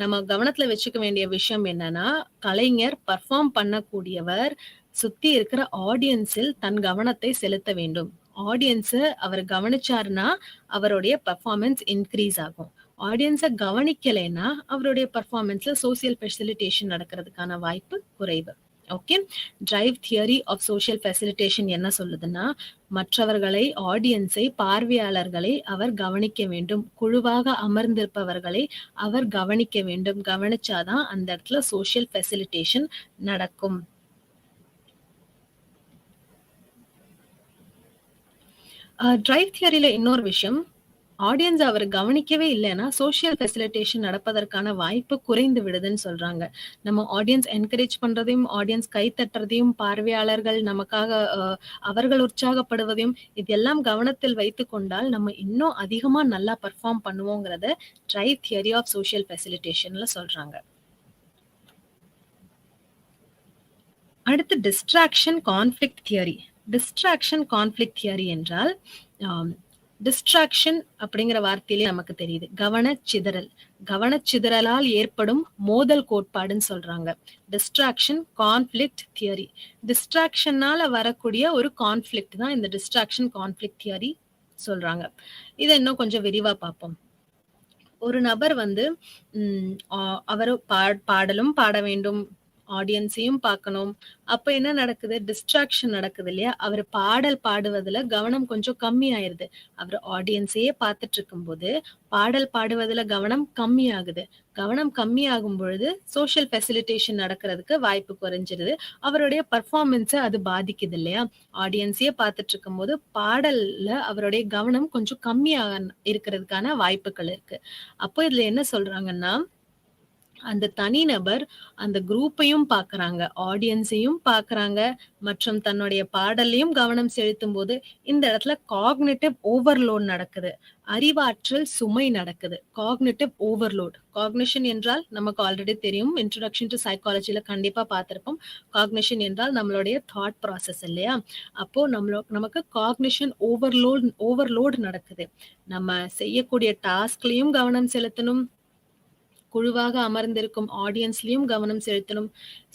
நம்ம கவனத்துல வச்சுக்க வேண்டிய விஷயம் என்னன்னா, கலைஞர் பர்ஃபார்ம் பண்ணக்கூடியவர் சுத்தி இருக்கிற ஆடியன்ஸில் தன் கவனத்தை செலுத்த வேண்டும். ஆடியன்ஸ அவர் கவனிச்சாருன்னா அவருடைய பெர்ஃபார்மன்ஸ் இன்க்ரீஸ் ஆகும். ஆடியன்ஸை கவனிக்கலைன்னா அவருடைய பெர்ஃபார்மன்ஸ்ல சோசியல் ஃபெசிலிட்டேஷன் நடக்கிறதுக்கான வாய்ப்பு குறைவு. Okay, drive theory of social facilitation என்ன சொல்லுதுன்னா, மற்றவர்களை, ஆடியன்ஸை, பார்வையாளர்களை அவர் கவனிக்க வேண்டும். குழுவாக அமர்ந்திருப்பவர்களை அவர் கவனிக்க வேண்டும். கவனிச்சாதான் அந்த இடத்துல சோசியல் ஃபெசிலிட்டேஷன் நடக்கும். டிரைவ் தியரியில இன்னொரு விஷயம், ஆடியன்ஸ் அவர் கவனிக்கவே இல்லைன்னா சோசியல் ஃபெசிலிட்டேஷன் நடப்பதற்கான வாய்ப்பு குறைந்து விடுதுன்னு சொல்றாங்க. நம்ம ஆடியன்ஸ் என்கரேஜ் பண்றதையும், ஆடியன்ஸ் கை தட்டுறதையும், பார்வையாளர்கள் நமக்காக அவர்கள் உற்சாகப்படுவதையும் இதெல்லாம் கவனத்தில் வைத்துக் கொண்டால் நம்ம இன்னும் அதிகமா நல்லா பர்ஃபார்ம் பண்ணுவோங்கிறத டிரைவ் தியரி ஆஃப் சோசியல் ஃபெசிலிட்டேஷன்ல சொல்றாங்க. அடுத்து distraction conflict theory. Distraction conflict theory என்றால், டிஸ்ட்ராக்ஷன் அப்படிங்கிற வார்த்தையிலே நமக்கு தெரியுது, கவனச்சிதறல். கவனச்சிதறலால் ஏற்படும் மோதல் கோட்பாடுன்னு சொல்றாங்க. Distraction conflict theory. டிஸ்ட்ராக்ஷனால வரக்கூடிய ஒரு கான்ஃப்ளிக்ட் தான் இந்த டிஸ்ட்ராக்ஷன் கான்ஃப்ளிக்ட் தியரி சொல்றாங்க. இதை இன்னும் கொஞ்சம் விரிவா பார்ப்போம். ஒரு நபர் வந்து அவர் பாடலும் பாட வேண்டும், ஆடியன்ஸையும் பார்க்கணும். அப்ப என்ன நடக்குது? டிஸ்ட்ராக்ஷன் நடக்குது இல்லையா? அவரு பாடல் பாடுவதுல கவனம் கொஞ்சம் கம்மி ஆயிருது. அவரு ஆடியன்ஸையே பார்த்துட்டு இருக்கும்போது, பாடல் பாடுவதுல கவனம் கம்மியாகுது. கவனம் கம்மியாகும் பொழுது, சோஷியல் ஃபெசிலிட்டேஷன் நடக்கிறதுக்கு வாய்ப்பு குறைஞ்சிருது. அவருடைய பெர்ஃபார்மன்ஸ அது பாதிக்குது இல்லையா? ஆடியன்ஸையே பார்த்துட்டு இருக்கும்போது, பாடல்ல அவருடைய கவனம் கொஞ்சம் கம்மியா இருக்கிறதுக்கான வாய்ப்புகள் இருக்கு. அப்போ இதுல என்ன சொல்றாங்கன்னா, அந்த தனிநபர் அந்த குரூப்பையும் பார்க்கறாங்க, ஆடியன்ஸையும் பார்க்கறாங்க, மற்றும் தன்னுடைய பாடல்லையும் கவனம் செலுத்தும்போது, இந்த இடத்துல காக்னிட்டிவ் ஓவர்லோட் நடக்குது. அறிவாற்றல் சுமை நடக்குது. Cognitive overload. காக்னிஷன் என்றால் நமக்கு ஆல்ரெடி தெரியும். இன்ட்ரோடக்ஷன் டு சைக்காலஜில கண்டிப்பா பார்த்திருப்போம். காக்னிஷன் என்றால் நம்மளுடைய தாட் ப்ராசஸ் இல்லையா? அப்போ நமக்கு காக்னிஷன் ஓவர்லோட் நடக்குது. நம்ம செய்யக்கூடிய டாஸ்க்லயும் கவனம் செலுத்தணும். குழுவாக அமர்ந்திருக்கும் ஆடியன்ஸ்லயும் கவனம் செலுத்தணும்.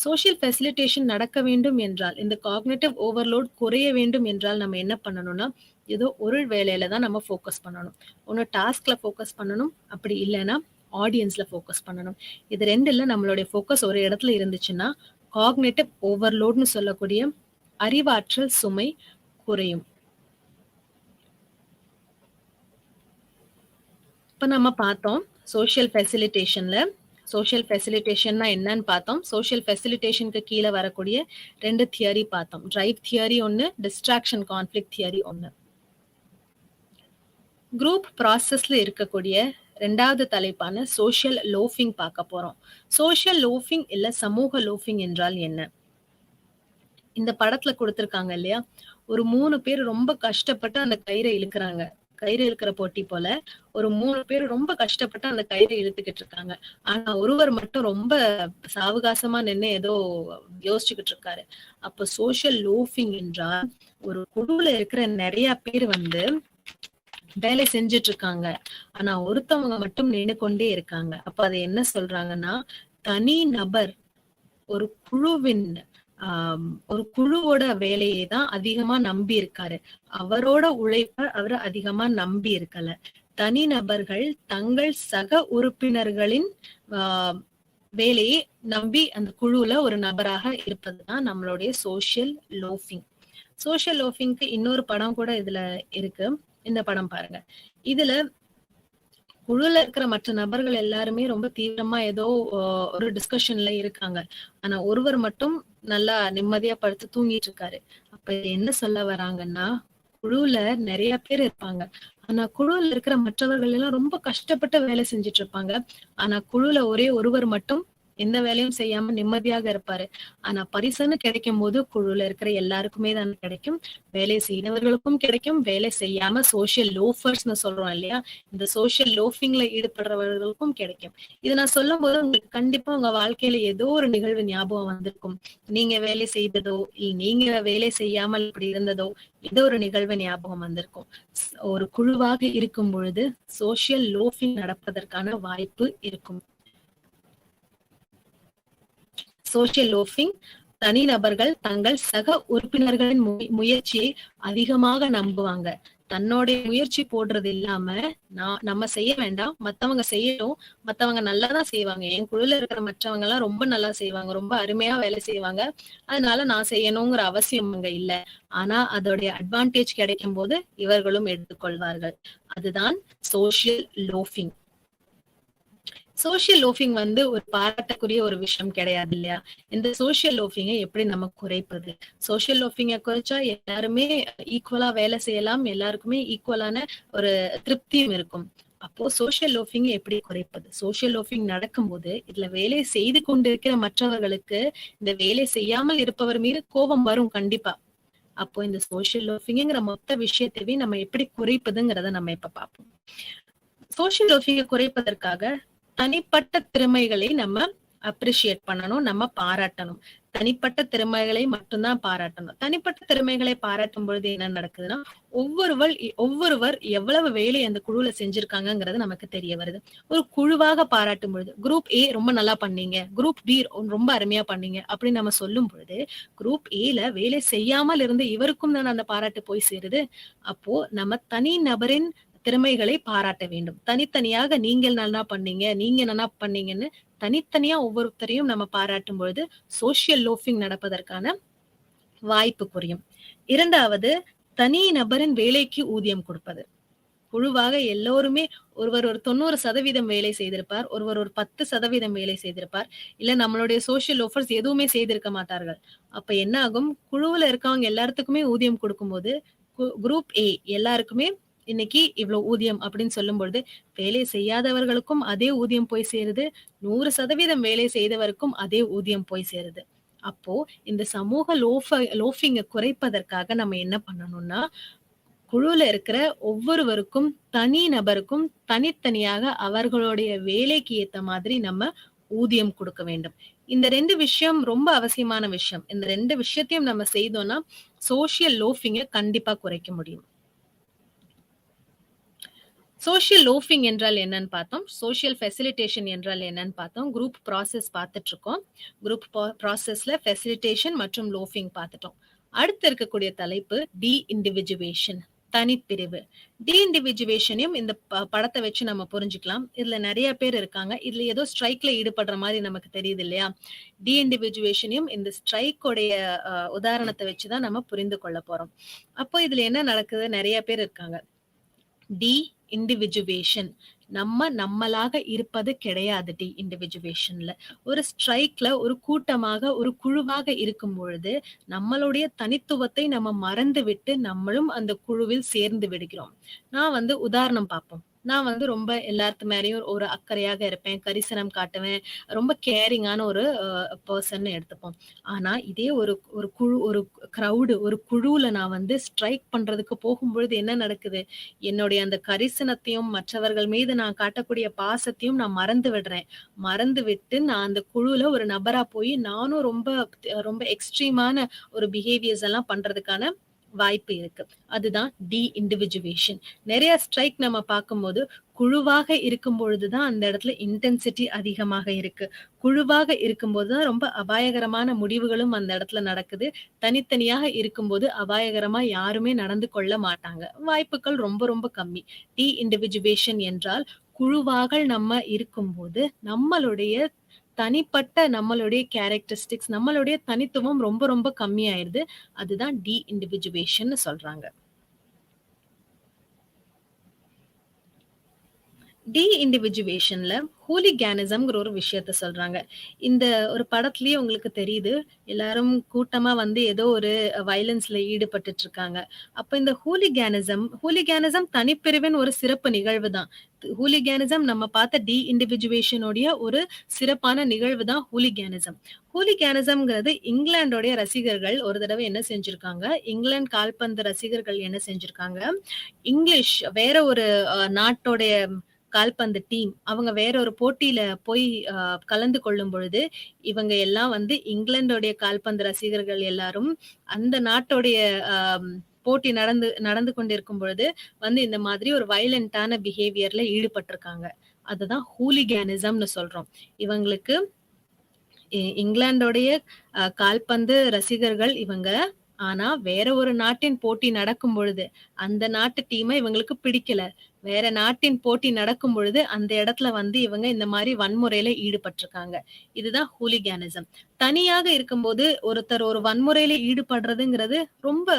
சோஷியல் ஃபெசிலிட்டேஷன் நடக்க வேண்டும் என்றால், இந்த காக்னிட்டிவ் ஓவர்லோட் குறைய வேண்டும் என்றால் நம்ம என்ன பண்ணணும்னா, ஏதோ ஒரு வேலையில தான் நம்ம ஃபோக்கஸ் பண்ணணும். ஒண்ணு டாஸ்க்ல ஃபோக்கஸ் பண்ணணும். அப்படி இல்லைன்னா ஆடியன்ஸ்ல ஃபோக்கஸ் பண்ணணும். இது 2ல நம்மளுடைய ஃபோக்கஸ் ஒரு இடத்துல இருந்துச்சுன்னா, காக்னிட்டிவ் ஓவர்லோட்னு சொல்லக்கூடிய அறிவாற்றல் சுமை குறையும். இப்ப நம்ம பார்த்தோம் சோஷியல் ஃபெசிலிட்டேஷன்னா என்னன்னு பார்த்தோம். சோஷியல் ஃபெசிலிட்டேஷனுக்கு கீழே வரக்கூடிய 2 தியரி பார்த்தோம். டிரைவ் தியரி ஒண்ணு, டிஸ்ட்ராக்ஷன் கான்ஃப்ளிக்ட் தியரி ஒண்ணு. குரூப் ப்ராசஸ்ல இருக்கக்கூடிய 2வது தலைப்பான சோஷியல் லோஃபிங் பார்க்க போறோம். சோஷியல் லோஃபிங் இல்ல சமூக லோஃபிங் என்றால் என்ன? இந்த படத்துல கொடுத்திருக்காங்க இல்லையா? ஒரு 3 பேர் ரொம்ப கஷ்டப்பட்டு அந்த கயிறை இழுக்கிறாங்க. கயிறு இழுக்கிற போட்டி போல ஒரு 3 பேர் ரொம்ப கஷ்டப்பட்டு அந்த கயிறை இழுத்துக்கிட்டு இருக்காங்க. ஆனா ஒருவர் மட்டும் ரொம்ப சாவகாசமா நின்னு ஏதோ யோசிச்சுக்கிட்டு இருக்காரு. அப்ப சோஷியல் லோஃபிங் என்றால் ஒரு குழுல இருக்கிற நிறைய பேர் வேலை செஞ்சுட்டு இருக்காங்க. ஆனா ஒருத்தவங்க மட்டும் நின்னு கொண்டே இருக்காங்க. அப்ப அதை என்ன சொல்றாங்கன்னா, தனி நபர் ஒரு குழுவோட வேலையை தான் அதிகமா நம்பி இருக்காரு. அவரோட உழைப்ப அவர் அதிகமா நம்பி இருக்கல. தனி நபர்கள் தங்கள் சக உறுப்பினர்களின் வேலையை நம்பி அந்த குழுல ஒரு நபராக இருப்பதுதான் நம்மளுடைய சோஷியல் லோஃபிங். சோஷியல் லோஃபிங்க்கு இன்னொரு படம் கூட இதுல இருக்கு. இந்த படம் பாருங்க. இதுல குழுல இருக்கிற மற்ற நபர்கள் எல்லாருமே ரொம்ப தீவிரமா ஏதோ ஒரு டிஸ்கஷன்ல இருக்காங்க. ஆனா ஒருவர் மட்டும் நல்லா நிம்மதியா படுத்து தூங்கிட்டு இருக்காரு. அப்ப என்ன சொல்ல வராங்கன்னா, குழுல நிறைய பேர் இருப்பாங்க. ஆனா குழுல இருக்கிற மற்றவர்கள் எல்லாம் ரொம்ப கஷ்டப்பட்டு வேலை செஞ்சுட்டு இருப்பாங்க. ஆனா குழுல ஒரே ஒருவர் மட்டும் எந்த வேலையும் செய்யாம நிம்மதியாக இருப்பாரு. ஆனா பரிசுன்னு கிடைக்கும் போது குழுல இருக்கிற எல்லாருக்குமே தான் கிடைக்கும். வேலை செய்தவர்களுக்கும் கிடைக்கும். வேலை செய்யாம சோஷியல் லோஃபர்ஸ்னு சொல்றோம் இல்லையா? இந்த சோஷியல் லோஃபிங்ல ஈடுபடுறவர்களுக்கும் கிடைக்கும். இதை நான் சொல்லும் போது உங்களுக்கு கண்டிப்பா உங்க வாழ்க்கையில ஏதோ ஒரு நிகழ்வு ஞாபகம் வந்திருக்கும். நீங்க வேலை செய்ததோ, இல்ல நீங்க வேலை செய்யாமல் இப்படி இருந்ததோ, ஏதோ ஒரு நிகழ்வு ஞாபகம் வந்திருக்கும். ஒரு குழுவாக இருக்கும் பொழுது சோஷியல் லோஃபிங் நடப்பதற்கான வாய்ப்பு இருக்கும். சோஷியல் லோஃபிங் தனிநபர்கள் தங்கள் சக உறுப்பினர்களின் முயற்சியை அதிகமாக நம்புவாங்க. தன்னுடைய முயற்சி போடுறது இல்லாம நம்ம செய்ய வேண்டாம், மத்தவங்க செய்யட்டும், மத்தவங்க நல்லாதான் செய்வாங்க. என் குழுல இருக்கிற மற்றவங்க எல்லாம் ரொம்ப நல்லா செய்வாங்க, ரொம்ப அருமையா வேலை செய்வாங்க, அதனால நான் செய்யணுங்கிற அவசியம் அங்க இல்ல. ஆனா அதோடைய அட்வான்டேஜ் கிடைக்கும் போது இவர்களும் எடுத்துக்கொள்வார்கள். அதுதான் சோஷியல் லோஃபிங். சோஷியல் லோஃபிங் ஒரு பாராட்டக்குரிய ஒரு விஷயம் கிடையாது இல்லையா? இந்த சோஷியல் லோஃபிங்கை எப்படி நம்ம குறைப்பது? சோஷியல் லோஃபிங்கை குறைச்சா எல்லாருமே ஈக்குவலா வேலை செய்யலாம், எல்லாருக்குமே ஈக்குவலான ஒரு திருப்தியும் இருக்கும். அப்போ சோஷியல் லோஃபிங்கை எப்படி குறைப்பது? சோஷியல் லோஃபிங் நடக்கும்போது இதுல வேலை செய்து கொண்டிருக்கிற மற்றவர்களுக்கு இந்த வேலை செய்யாமல் இருப்பவர் மீது கோபம் வரும் கண்டிப்பா. அப்போ இந்த சோஷியல் லோஃபிங்கிற மொத்த விஷயத்தையே நம்ம எப்படி குறைப்பதுங்கிறத நம்ம இப்ப பார்ப்போம். சோஷியல் லோஃபிங்கை குறைப்பதற்காக தனிப்பட்ட திறமைகளை நம்ம அப்ரிஷியேட் பண்ணணும், நம்ம பாராட்டணும். தனிப்பட்ட திறமைகளை மட்டும்தான் பாராட்டணும். தனிப்பட்ட திறமைகளை பாராட்டும் பொழுது என்ன நடக்குதுன்னா, ஒவ்வொருவர் எவ்வளவு வேலை அந்த குழுல செஞ்சிருக்காங்கிறது நமக்கு தெரிய வருது. ஒரு குழுவாக பாராட்டும் பொழுது குரூப் ஏ ரொம்ப நல்லா பண்ணீங்க, குரூப் பி ரொம்ப அருமையா பண்ணீங்க அப்படின்னு நம்ம சொல்லும் பொழுது, குரூப் ஏல வேலை செய்யாமல் இருந்த இவருக்கும் தான் அந்த பாராட்டு போய் சேருது. அப்போ நம்ம தனி நபரின் திறமைகளை பாராட்ட வேண்டும். தனித்தனியாக நீங்கள் நல்லா பண்ணீங்க, நீங்க நல்லா பண்ணீங்கன்னு தனித்தனியா ஒவ்வொருத்தரையும் நம்ம பாராட்டும் பொழுது சோசியல் லோஃபிங் நடப்பதற்கான வாய்ப்பு குறையும். இரண்டாவது, தனி நபரின் வேலைக்கு ஊதியம் கொடுப்பது. குழுவாக எல்லோருமே ஒருவர் ஒரு 90% வேலை செய்திருப்பார், ஒருவர் ஒரு 10% வேலை செய்திருப்பார், இல்ல நம்மளுடைய சோசியல் லோஃபர்ஸ் எதுவுமே செய்திருக்க மாட்டார்கள். அப்ப என்ன ஆகும், குழுவுல இருக்கவங்க எல்லாத்துக்குமே ஊதியம் கொடுக்கும்போது குரூப் ஏ எல்லாருக்குமே இன்னைக்கு இவ்வளவு ஊதியம் அப்படின்னு சொல்லும் பொழுது வேலை செய்யாதவர்களுக்கும் அதே ஊதியம் போய் சேருது, 100% வேலை செய்தவருக்கும் அதே ஊதியம் போய் சேருது. அப்போ இந்த சமூக லோஃபிங்க குறைப்பதற்காக நம்ம என்ன பண்ணணும்னா, குழுல இருக்கிற ஒவ்வொருவருக்கும் தனி நபருக்கும் தனித்தனியாக அவர்களுடைய வேலைக்கு ஏத்த மாதிரி நம்ம ஊதியம் கொடுக்க வேண்டும். இந்த 2 விஷயம் ரொம்ப அவசியமான விஷயம். இந்த 2 விஷயத்தையும் நம்ம செய்தோம்னா சோசியல் லோஃபிங்க கண்டிப்பா குறைக்க முடியும். சோசியல் லோஃபிங் என்றால் என்னன்னு பார்த்தோம். சோசியல் ஃபெசிலிட்டேஷன் என்றால் என்னன்னு பார்த்தோம். குரூப் ப்ராசஸ் பார்த்துட்டு இருக்கோம். குரூப் ப்ராசஸ்ல ஃபெசிலிட்டேஷன் மற்றும் லோஃபிங் பார்த்துட்டோம். அடுத்து இருக்கக்கூடிய தலைப்பு டி இண்டிவிஜுவேஷன், தனிப்பிரிவு. டி இண்டிவிஜுவேஷனையும் இந்த படத்தை வச்சு நம்ம புரிஞ்சுக்கலாம். இதுல நிறைய பேர் இருக்காங்க. இதுல ஏதோ ஸ்ட்ரைக்ல ஈடுபடுற மாதிரி நமக்கு தெரியுது இல்லையா? டி இண்டிவிஜுவேஷனையும் இந்த ஸ்ட்ரைக்கோடைய உதாரணத்தை வச்சுதான் நம்ம புரிந்து கொள்ள போறோம். அப்போ இதுல என்ன நடக்குது, நிறைய பேர் இருக்காங்க. டி இண்டிவிஜுவேஷன், நம்மளாக இருப்பது கிடையாது. டி இண்டிவிஜுவேஷன்ல ஒரு ஸ்ட்ரைக்ல ஒரு கூட்டமாக ஒரு குழுவாக இருக்கும் பொழுது நம்மளுடைய தனித்துவத்தை நம்ம மறந்து விட்டு நம்மளும் அந்த குழுவில் சேர்ந்து விடுகிறோம். நான் உதாரணம் பார்ப்போம். நான் ரொம்ப எல்லாத்து மேலயும் ஒரு அக்கறையாக இருப்பேன், கரிசனம் காட்டுவேன், ரொம்ப கேரிங்கான ஒரு பர்சன் எடுத்துப்போம். ஆனா இதே ஒரு ஒரு குழு, ஒரு கிரௌடு, ஒரு குழுல நான் ஸ்ட்ரைக் பண்றதுக்கு போகும்பொழுது என்ன நடக்குது, என்னுடைய அந்த கரிசனத்தையும் மற்றவர்கள் மீது நான் காட்டக்கூடிய பாசத்தையும் நான் மறந்து விடுறேன். மறந்து விட்டு நான் அந்த குழுல ஒரு நபரா போய் நானும் ரொம்ப ரொம்ப எக்ஸ்ட்ரீமான ஒரு பிஹேவியர்ஸ் எல்லாம் பண்றதுக்கான வாய்ப்பு இருக்கு. அதுதான் டி இண்டிவிஜுவேஷன். நிறைய ஸ்ட்ரைக் நம்ம பார்க்கும்போது குழுவாக இருக்கும் பொழுதுதான் அந்த இடத்துல இன்டென்சிட்டி அதிகமாக இருக்கு. குழுவாக இருக்கும்போதுதான் ரொம்ப அபாயகரமான முடிவுகளும் அந்த இடத்துல நடக்குது. தனித்தனியாக இருக்கும்போது அபாயகரமா யாருமே நடந்து கொள்ள மாட்டாங்க. வாய்ப்புகள் ரொம்ப ரொம்ப கம்மி. டி இண்டிவிஜுவேஷன் என்றால் குழுவாக நம்ம இருக்கும்போது நம்மளுடைய தனிப்பட்ட நம்மளுடைய கேரக்டரிஸ்டிக்ஸ், நம்மளுடைய தனித்துவம் ரொம்ப ரொம்ப கம்மியாயிருது. அதுதான் டி இண்டிவிஜுவேஷன் சொல்றாங்க. டி இண்டிவிஜுவேஷன்ல ஹூலிகானிசம்ங்கிற ஒரு விஷயத்த சொல்றாங்க. இந்த ஒரு படத்திலேயே உங்களுக்கு தெரியுது, எல்லாரும் கூட்டமா ஏதோ ஒரு வயலன்ஸ்ல ஈடுபட்டுட்டு இருக்காங்க. அப்ப இந்த ஹூலிகானிசம் தனிப்பிரிவின் ஒரு சிறப்பு நிகழ்வு தான். ஹூலிகானிசம் நம்ம பார்த்த டி இண்டிவிஜுவேஷனுடைய ஒரு சிறப்பான நிகழ்வு தான் ஹூலிகானிசம். ஹூலிகானிசம்ங்கிறது இங்கிலாந்தோடைய ரசிகர்கள் ஒரு தடவை என்ன செஞ்சிருக்காங்க, இங்கிலாந்து கால்பந்து ரசிகர்கள் என்ன செஞ்சிருக்காங்க, இங்கிலீஷ் வேற ஒரு நாட்டோடைய கால்பந்து டீம் அவங்க வேற ஒரு போட்டியில போய் கலந்து கொள்ளும் பொழுது இவங்க எல்லாம் இங்கிலாந்தோடைய கால்பந்து ரசிகர்கள் எல்லாரும் அந்த நாட்டோடைய போட்டி நடந்து கொண்டிருக்கும் பொழுது இந்த மாதிரி ஒரு வயலண்டான பிஹேவியர்ல ஈடுபட்டிருக்காங்க. அதுதான் ஹூலிகானிசம்னு சொல்றோம். இவங்களுக்கு இங்கிலாந்தோடைய கால்பந்து ரசிகர்கள் இவங்க, ஆனா வேற ஒரு நாட்டின் போட்டி நடக்கும் பொழுது அந்த நாட்டு டீமை இவங்களுக்கு பிடிக்கல. வேற நாட்டின் போட்டி நடக்கும் பொழுது அந்த இடத்துல இவங்க இந்த மாதிரி வன்முறையில ஈடுபட்டிருக்காங்க. இதுதான் ஹூலிகானிசம். தனியாக இருக்கும்போது ஒருத்தர் ஒரு வன்முறையில ஈடுபடுறதுங்கிறது ரொம்ப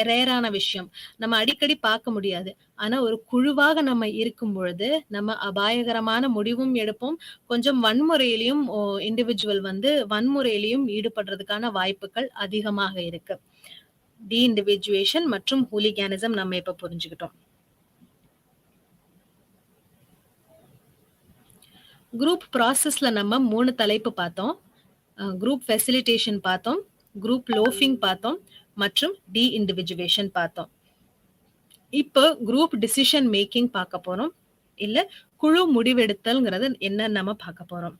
ரேரான விஷயம். நம்ம அடிக்கடி பார்க்க முடியாது. ஆனா ஒரு குழுவாக நம்ம இருக்கும் பொழுது நம்ம அபாயகரமான முடிவும் எடுப்போம். கொஞ்சம் வன்முறையிலையும் இண்டிவிஜுவல் வன்முறையிலையும் ஈடுபடுறதுக்கான வாய்ப்புகள் அதிகமாக இருக்கு. டி இண்டிவிஜுவேஷன் மற்றும் ஹூலிகானிசம் நம்ம இப்ப புரிஞ்சுக்கிட்டோம். குரூப் ப்ராசஸ்ல நம்ம 3 தலைப்பு பார்த்தோம். குரூப் ஃபெசிலிட்டேஷன் பார்த்தோம், குரூப் லோஃபிங் பார்த்தோம் மற்றும் டி இண்டிவிஜுவேஷன் பார்த்தோம். இப்போ குரூப் டிசிஷன் மேக்கிங் பார்க்க போறோம். இல்ல குழு முடிவெடுத்தல்ங்கிறது என்ன நம்ம பார்க்க போறோம்.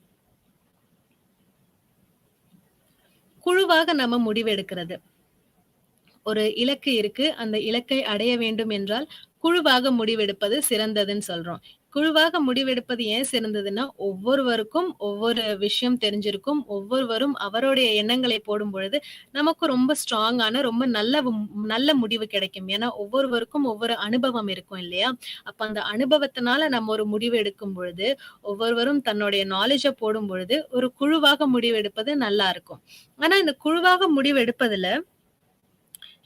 குழுவாக நம்ம முடிவெடுக்கிறது. ஒரு இலக்கு இருக்கு, அந்த இலக்கை அடைய வேண்டும் என்றால் குழுவாக முடிவெடுப்பது சிறந்ததுன்னு சொல்றோம். குழுவாக முடிவெடுப்பது ஏன் சிறந்ததுன்னா, ஒவ்வொருவருக்கும் ஒவ்வொரு விஷயம் தெரிஞ்சிருக்கும். ஒவ்வொருவரும் அவருடைய எண்ணங்களை போடும் பொழுது, நமக்கு ரொம்ப ஸ்ட்ராங்கான, ரொம்ப நல்ல முடிவு கிடைக்கும். ஏன்னா, ஒவ்வொருவருக்கும் ஒவ்வொரு அனுபவம் இருக்கும் இல்லையா? அப்ப அந்த அனுபவத்தினால நம்ம ஒரு முடிவு எடுக்கும் பொழுது, ஒவ்வொருவரும் தன்னுடைய நாலேட்ஜ போடும் பொழுது, ஒரு குழுவாக முடிவெடுப்பது நல்லா இருக்கும். ஆனா, இந்த குழுவாக முடிவெடுப்பதுல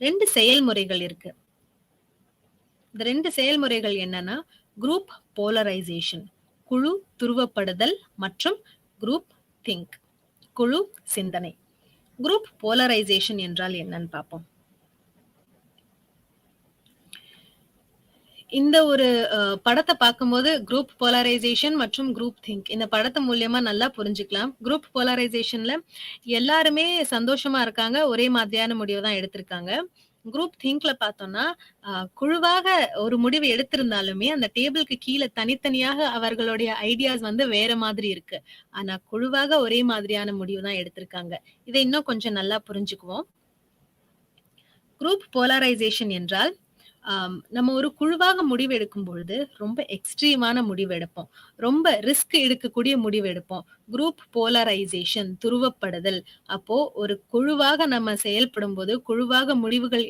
2 செயல்முறைகள் இருக்கு. இந்த 2 செயல்முறைகள் என்னன்னா, குரூப் போலரைசேஷன், குழு துருவப்படுதல் மற்றும் குரூப் திங்க், குழு சிந்தனை. குரூப் போலரைசேஷன் என்றால் என்னன்னு பார்ப்போம். இந்த ஒரு படத்தை பார்க்கும்போது குரூப் போலரைசேஷன் மற்றும் குரூப் திங்க் இந்த படத்து மூலியமா நல்லா புரிஞ்சுக்கலாம். குரூப் போலரைசேஷன்ல எல்லாருமே சந்தோஷமா இருக்காங்க, ஒரே மாதிரியான முடிவு தான் எடுத்திருக்காங்க. குரூப் திங்க்ல பார்த்தோம்னா குழுவாக ஒரு முடிவு எடுத்திருந்தாலுமே அந்த டேபிளுக்கு கீழே தனித்தனியாக அவர்களுடைய ஐடியாஸ் வந்து வேற மாதிரி இருக்கு. ஆனா குழுவாக ஒரே மாதிரியான முடிவு தான் எடுத்திருக்காங்க. இதை இன்னும் கொஞ்சம் நல்லா புரிஞ்சுக்குவோம். குரூப் போலரைசேஷன் என்றால் நம்ம ஒரு குழுவாக முடிவு எடுக்கும் பொழுது ரொம்ப எக்ஸ்ட்ரீமான முடிவு எடுப்போம். ரொம்ப ரிஸ்க் எடுக்கக்கூடிய முடிவு எடுப்போம். குரூப் போலரைசேஷன், துருவப்படுதல். அப்போ ஒரு குழுவாக நம்ம செயல்படும் போது, குழுவாக முடிவுகள்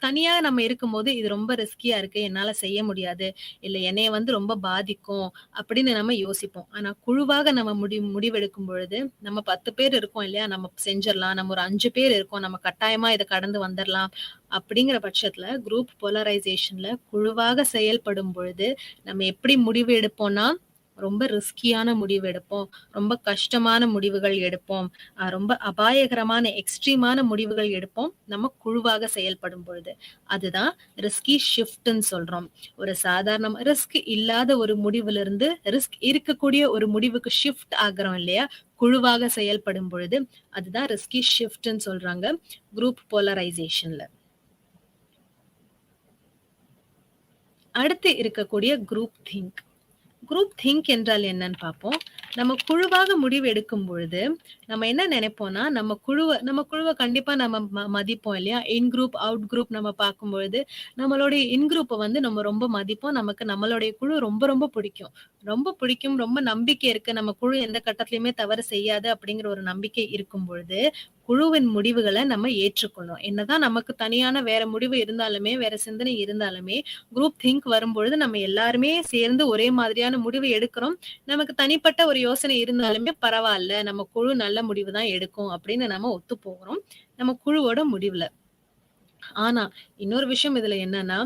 தனியா நம்ம இருக்கும்போது இது ரொம்ப ரிஸ்கியா இருக்கு, என்னால செய்ய முடியாது, இல்ல என்னைய வந்து ரொம்ப பாதிக்கும் அப்படின்னு நம்ம யோசிப்போம். ஆனா குழுவாக நம்ம முடிவெடுக்கும் பொழுது நம்ம 10 பேர் இருக்கோம் இல்லையா, நம்ம செஞ்சிடலாம். நம்ம ஒரு 5 பேர் இருக்கோம், நம்ம கட்டாயமா இதை கடந்து வந்துடலாம் அப்படிங்கிற பட்சத்துல குரூப் போலரைசேஷன்ல குழுவாக செயல்படும் பொழுது நம்ம எப்படி முடிவு எடுப்போம்னா, ரொம்ப ரிஸ்கியான முடிவு எடுப்போம், ரொம்ப கஷ்டமான முடிவுகள் எடுப்போம், ரொம்ப அபாயகரமான எக்ஸ்ட்ரீமான முடிவுகள் எடுப்போம் நம்ம குழுவாக செயல்படும் பொழுது. அதுதான் ரிஸ்கி ஷிஃப்ட்ன்னு சொல்றோம். ஒரு சாதாரண ரிஸ்க் இல்லாத ஒரு முடிவுல இருந்து ரிஸ்க் இருக்கக்கூடிய ஒரு முடிவுக்கு ஷிஃப்ட் ஆகுறோம் இல்லையா, குழுவாக செயல்படும் பொழுது. அதுதான் ரிஸ்கி ஷிஃப்ட்ன்னு சொல்றாங்க குரூப் போலரைசேஷன்ல. அடுத்து இருக்கக்கூடிய குரூப் திங்க். குரூப் திங்க் என்றால் என்னன்னு பார்ப்போம். நம்ம குழுவாக முடிவு எடுக்கும் பொழுது நம்ம என்ன நினைப்போம்னா, நம்ம குழுவை கண்டிப்பா நம்ம மதிப்போம் இல்லையா. இன் குரூப் அவுட் குரூப் நம்ம பார்க்கும் பொழுது நம்மளுடைய இன் குரூப்பை வந்து நம்ம ரொம்ப மதிப்போம். நமக்கு நம்மளுடைய குழு ரொம்ப ரொம்ப பிடிக்கும், ரொம்ப நம்பிக்கை இருக்கு, நம்ம குழு எந்த கட்டத்திலயுமே தவறு செய்யாது அப்படிங்கிற ஒரு நம்பிக்கை இருக்கும் பொழுது குழுவின் முடிவுகளை நம்ம ஏற்றுக்கொள்ளும். என்னதான் நமக்கு தனியான வேற முடிவு இருந்தாலுமே, வேற சிந்தனை இருந்தாலுமே, குரூப் திங்க் வரும்பொழுது நம்ம எல்லாருமே சேர்ந்து ஒரே மாதிரியான முடிவு எடுக்கிறோம். நமக்கு தனிப்பட்ட ஒரு யோசனை இருந்தாலுமே பரவாயில்ல, நம்ம குழு நல்ல முடிவு தான் எடுக்கும் அப்படின்னு நம்ம ஒத்து போகிறோம் நம்ம குழுவோட முடிவுல. ஆனா இன்னொரு விஷயம் இதுல என்னன்னா,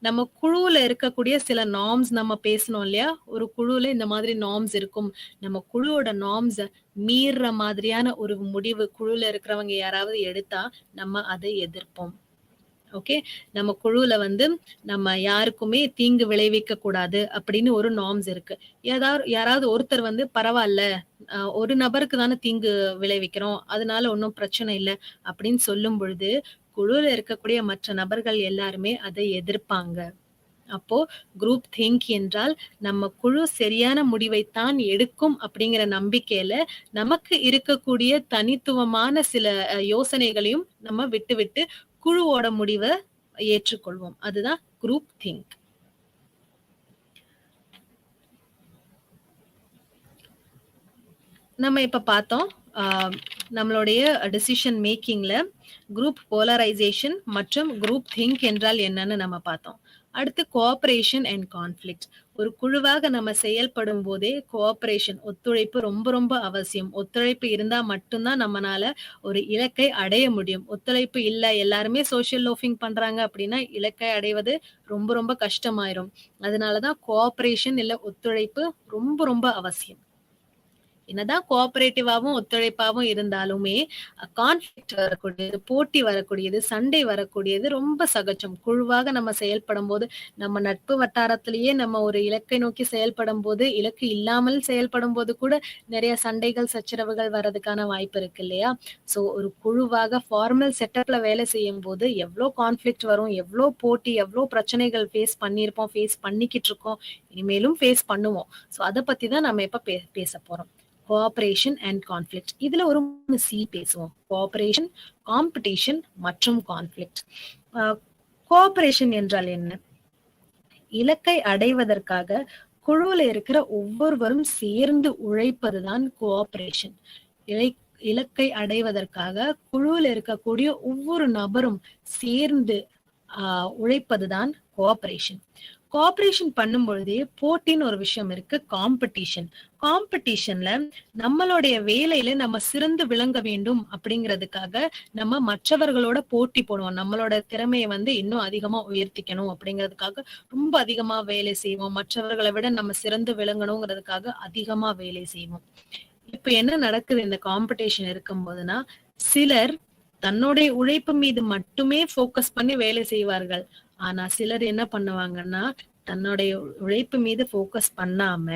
நம்ம குழுவுல இருக்கக்கூடிய சில நார்ம்ஸ் நம்ம பேசணும் இல்லையா, ஒரு குழுவுல இந்த மாதிரி நார்ம்ஸ் இருக்கும். நம்ம குழுவோட நார்ம்ஸ் மீற மாதிரியான ஒரு முடிவு குழுல இருக்கிறவங்க யாராவது எடுத்தா நம்ம அதை எதிர்ப்போம். ஓகே, நம்ம குழுல வந்து நம்ம யாருக்குமே தீங்கு விளைவிக்க கூடாது அப்படின்னு ஒரு நார்ம்ஸ் இருக்கு. யாராவது ஒருத்தர் வந்து பரவாயில்ல, ஒரு நபருக்கு தானே தீங்கு விளைவிக்கிறோம், அதனால ஒன்றும் பிரச்சனை இல்லை அப்படின்னு சொல்லும் பொழுது குழுல இருக்கக்கூடிய மற்ற நபர்கள் எல்லாருமே அதை எதிர்ப்பாங்க. அப்போ குரூப் திங்க் என்றால் நம்ம குழு சரியான முடிவைத்தான் எடுக்கும் அப்படிங்கிற நம்பிக்கையில நமக்கு இருக்கக்கூடிய தனித்துவமான சில யோசனைகளையும் நம்ம விட்டு குழுவோட முடிவை ஏற்றுக்கொள்வோம். அதுதான் குரூப் திங்க். நம்ம இப்ப பார்த்தோம் நம்மளுடைய டிசிஷன் மேக்கிங்ல குரூப் போலரைசேஷன் மற்றும் குரூப் திங்க் என்றால் என்னன்னு நம்ம பார்த்தோம். அடுத்து கோஆபரேஷன் அண்ட் கான்ஃபிளிக்ட். ஒரு குழுவாக நம்ம செயல்படும் போதே கோஆபரேஷன், ஒத்துழைப்பு ரொம்ப ரொம்ப அவசியம். ஒத்துழைப்பு இருந்தா மட்டும்தான் நம்மளால ஒரு இலக்கை அடைய முடியும். ஒத்துழைப்பு இல்லை, எல்லாருமே சோசியல் லோஃபிங் பண்றாங்க அப்படின்னா இலக்கை அடைவது ரொம்ப ரொம்ப கஷ்டமாயிரும். அதனாலதான் கோஆபரேஷன் இல்ல ஒத்துழைப்பு ரொம்ப ரொம்ப அவசியம். என்னதான் கோஆபரேட்டிவாவும் ஒத்துழைப்பாவும் இருந்தாலுமே கான்ஃபிளிக்ட் வரக்கூடியது, போட்டி வரக்கூடியது, சண்டை வரக்கூடியது ரொம்ப சகஜம். குழுவாக நம்ம செயல்படும் போது, நம்ம நட்பு வட்டாரத்திலேயே நம்ம ஒரு இலக்கை நோக்கி செயல்படும் போது, இலக்கு இல்லாமல் செயல்படும் போது கூட நிறைய சண்டைகள், சச்சரவுகள் வர்றதுக்கான வாய்ப்பு இருக்கு இல்லையா. சோ ஒரு குழுவாக ஃபார்மல் செட்டப்ல வேலை செய்யும் போது எவ்வளோ கான்ஃபிளிக்ட் வரும், எவ்வளோ போட்டி, எவ்வளோ பிரச்சனைகள் ஃபேஸ் பண்ணிக்கிட்டு இருக்கோம், இனிமேலும் ஃபேஸ் பண்ணுவோம். சோ அதை பத்தி தான் நம்ம இப்ப பேச போறோம். Cooperation and conflict. இதுல ஒரு 3 C பேசுவோம். கோஆபரேஷன், காம்படிஷன் மற்றும் கான்ஃபிளிக்ட். கோஆபரேஷன் என்றால் என்ன? இலக்கை அடைவதற்காக குழுவுல இருக்கிற ஒவ்வொருவரும் சேர்ந்து உழைப்பதுதான் கோஆபரேஷன். இலை இலக்கை அடைவதற்காக குழுவில் இருக்கக்கூடிய ஒவ்வொரு நபரும் சேர்ந்து உழைப்பதுதான் கோஆபரேஷன். கோஆபரேஷன் பண்ணும் பொழுதே போட்டின்னு ஒரு விஷயம் இருக்கு, காம்படிஷன். காம்படிஷன்ல நம்மளுடைய வேலையில நம்ம சிறந்து விளங்க வேண்டும் அப்படிங்கிறதுக்காக நம்ம மற்றவர்களோட போட்டி போடுவோம். நம்மளோட திறமையை இன்னும் அதிகமா உயர்த்திக்கணும் அப்படிங்கிறதுக்காக ரொம்ப அதிகமா வேலை செய்வோம். மற்றவர்களை விட நம்ம சிறந்து விளங்கணுங்கிறதுக்காக அதிகமா வேலை செய்வோம். இப்ப என்ன நடக்குது இந்த காம்படிஷன் இருக்கும் போதுன்னா, சிலர் தன்னுடைய உழைப்பு மீது மட்டுமே போக்கஸ் பண்ணி வேலை செய்வார்கள். ஆனா சிலர் என்ன பண்ணுவாங்கன்னா, தன்னுடைய உழைப்பு மீது போக்கஸ் பண்ணாம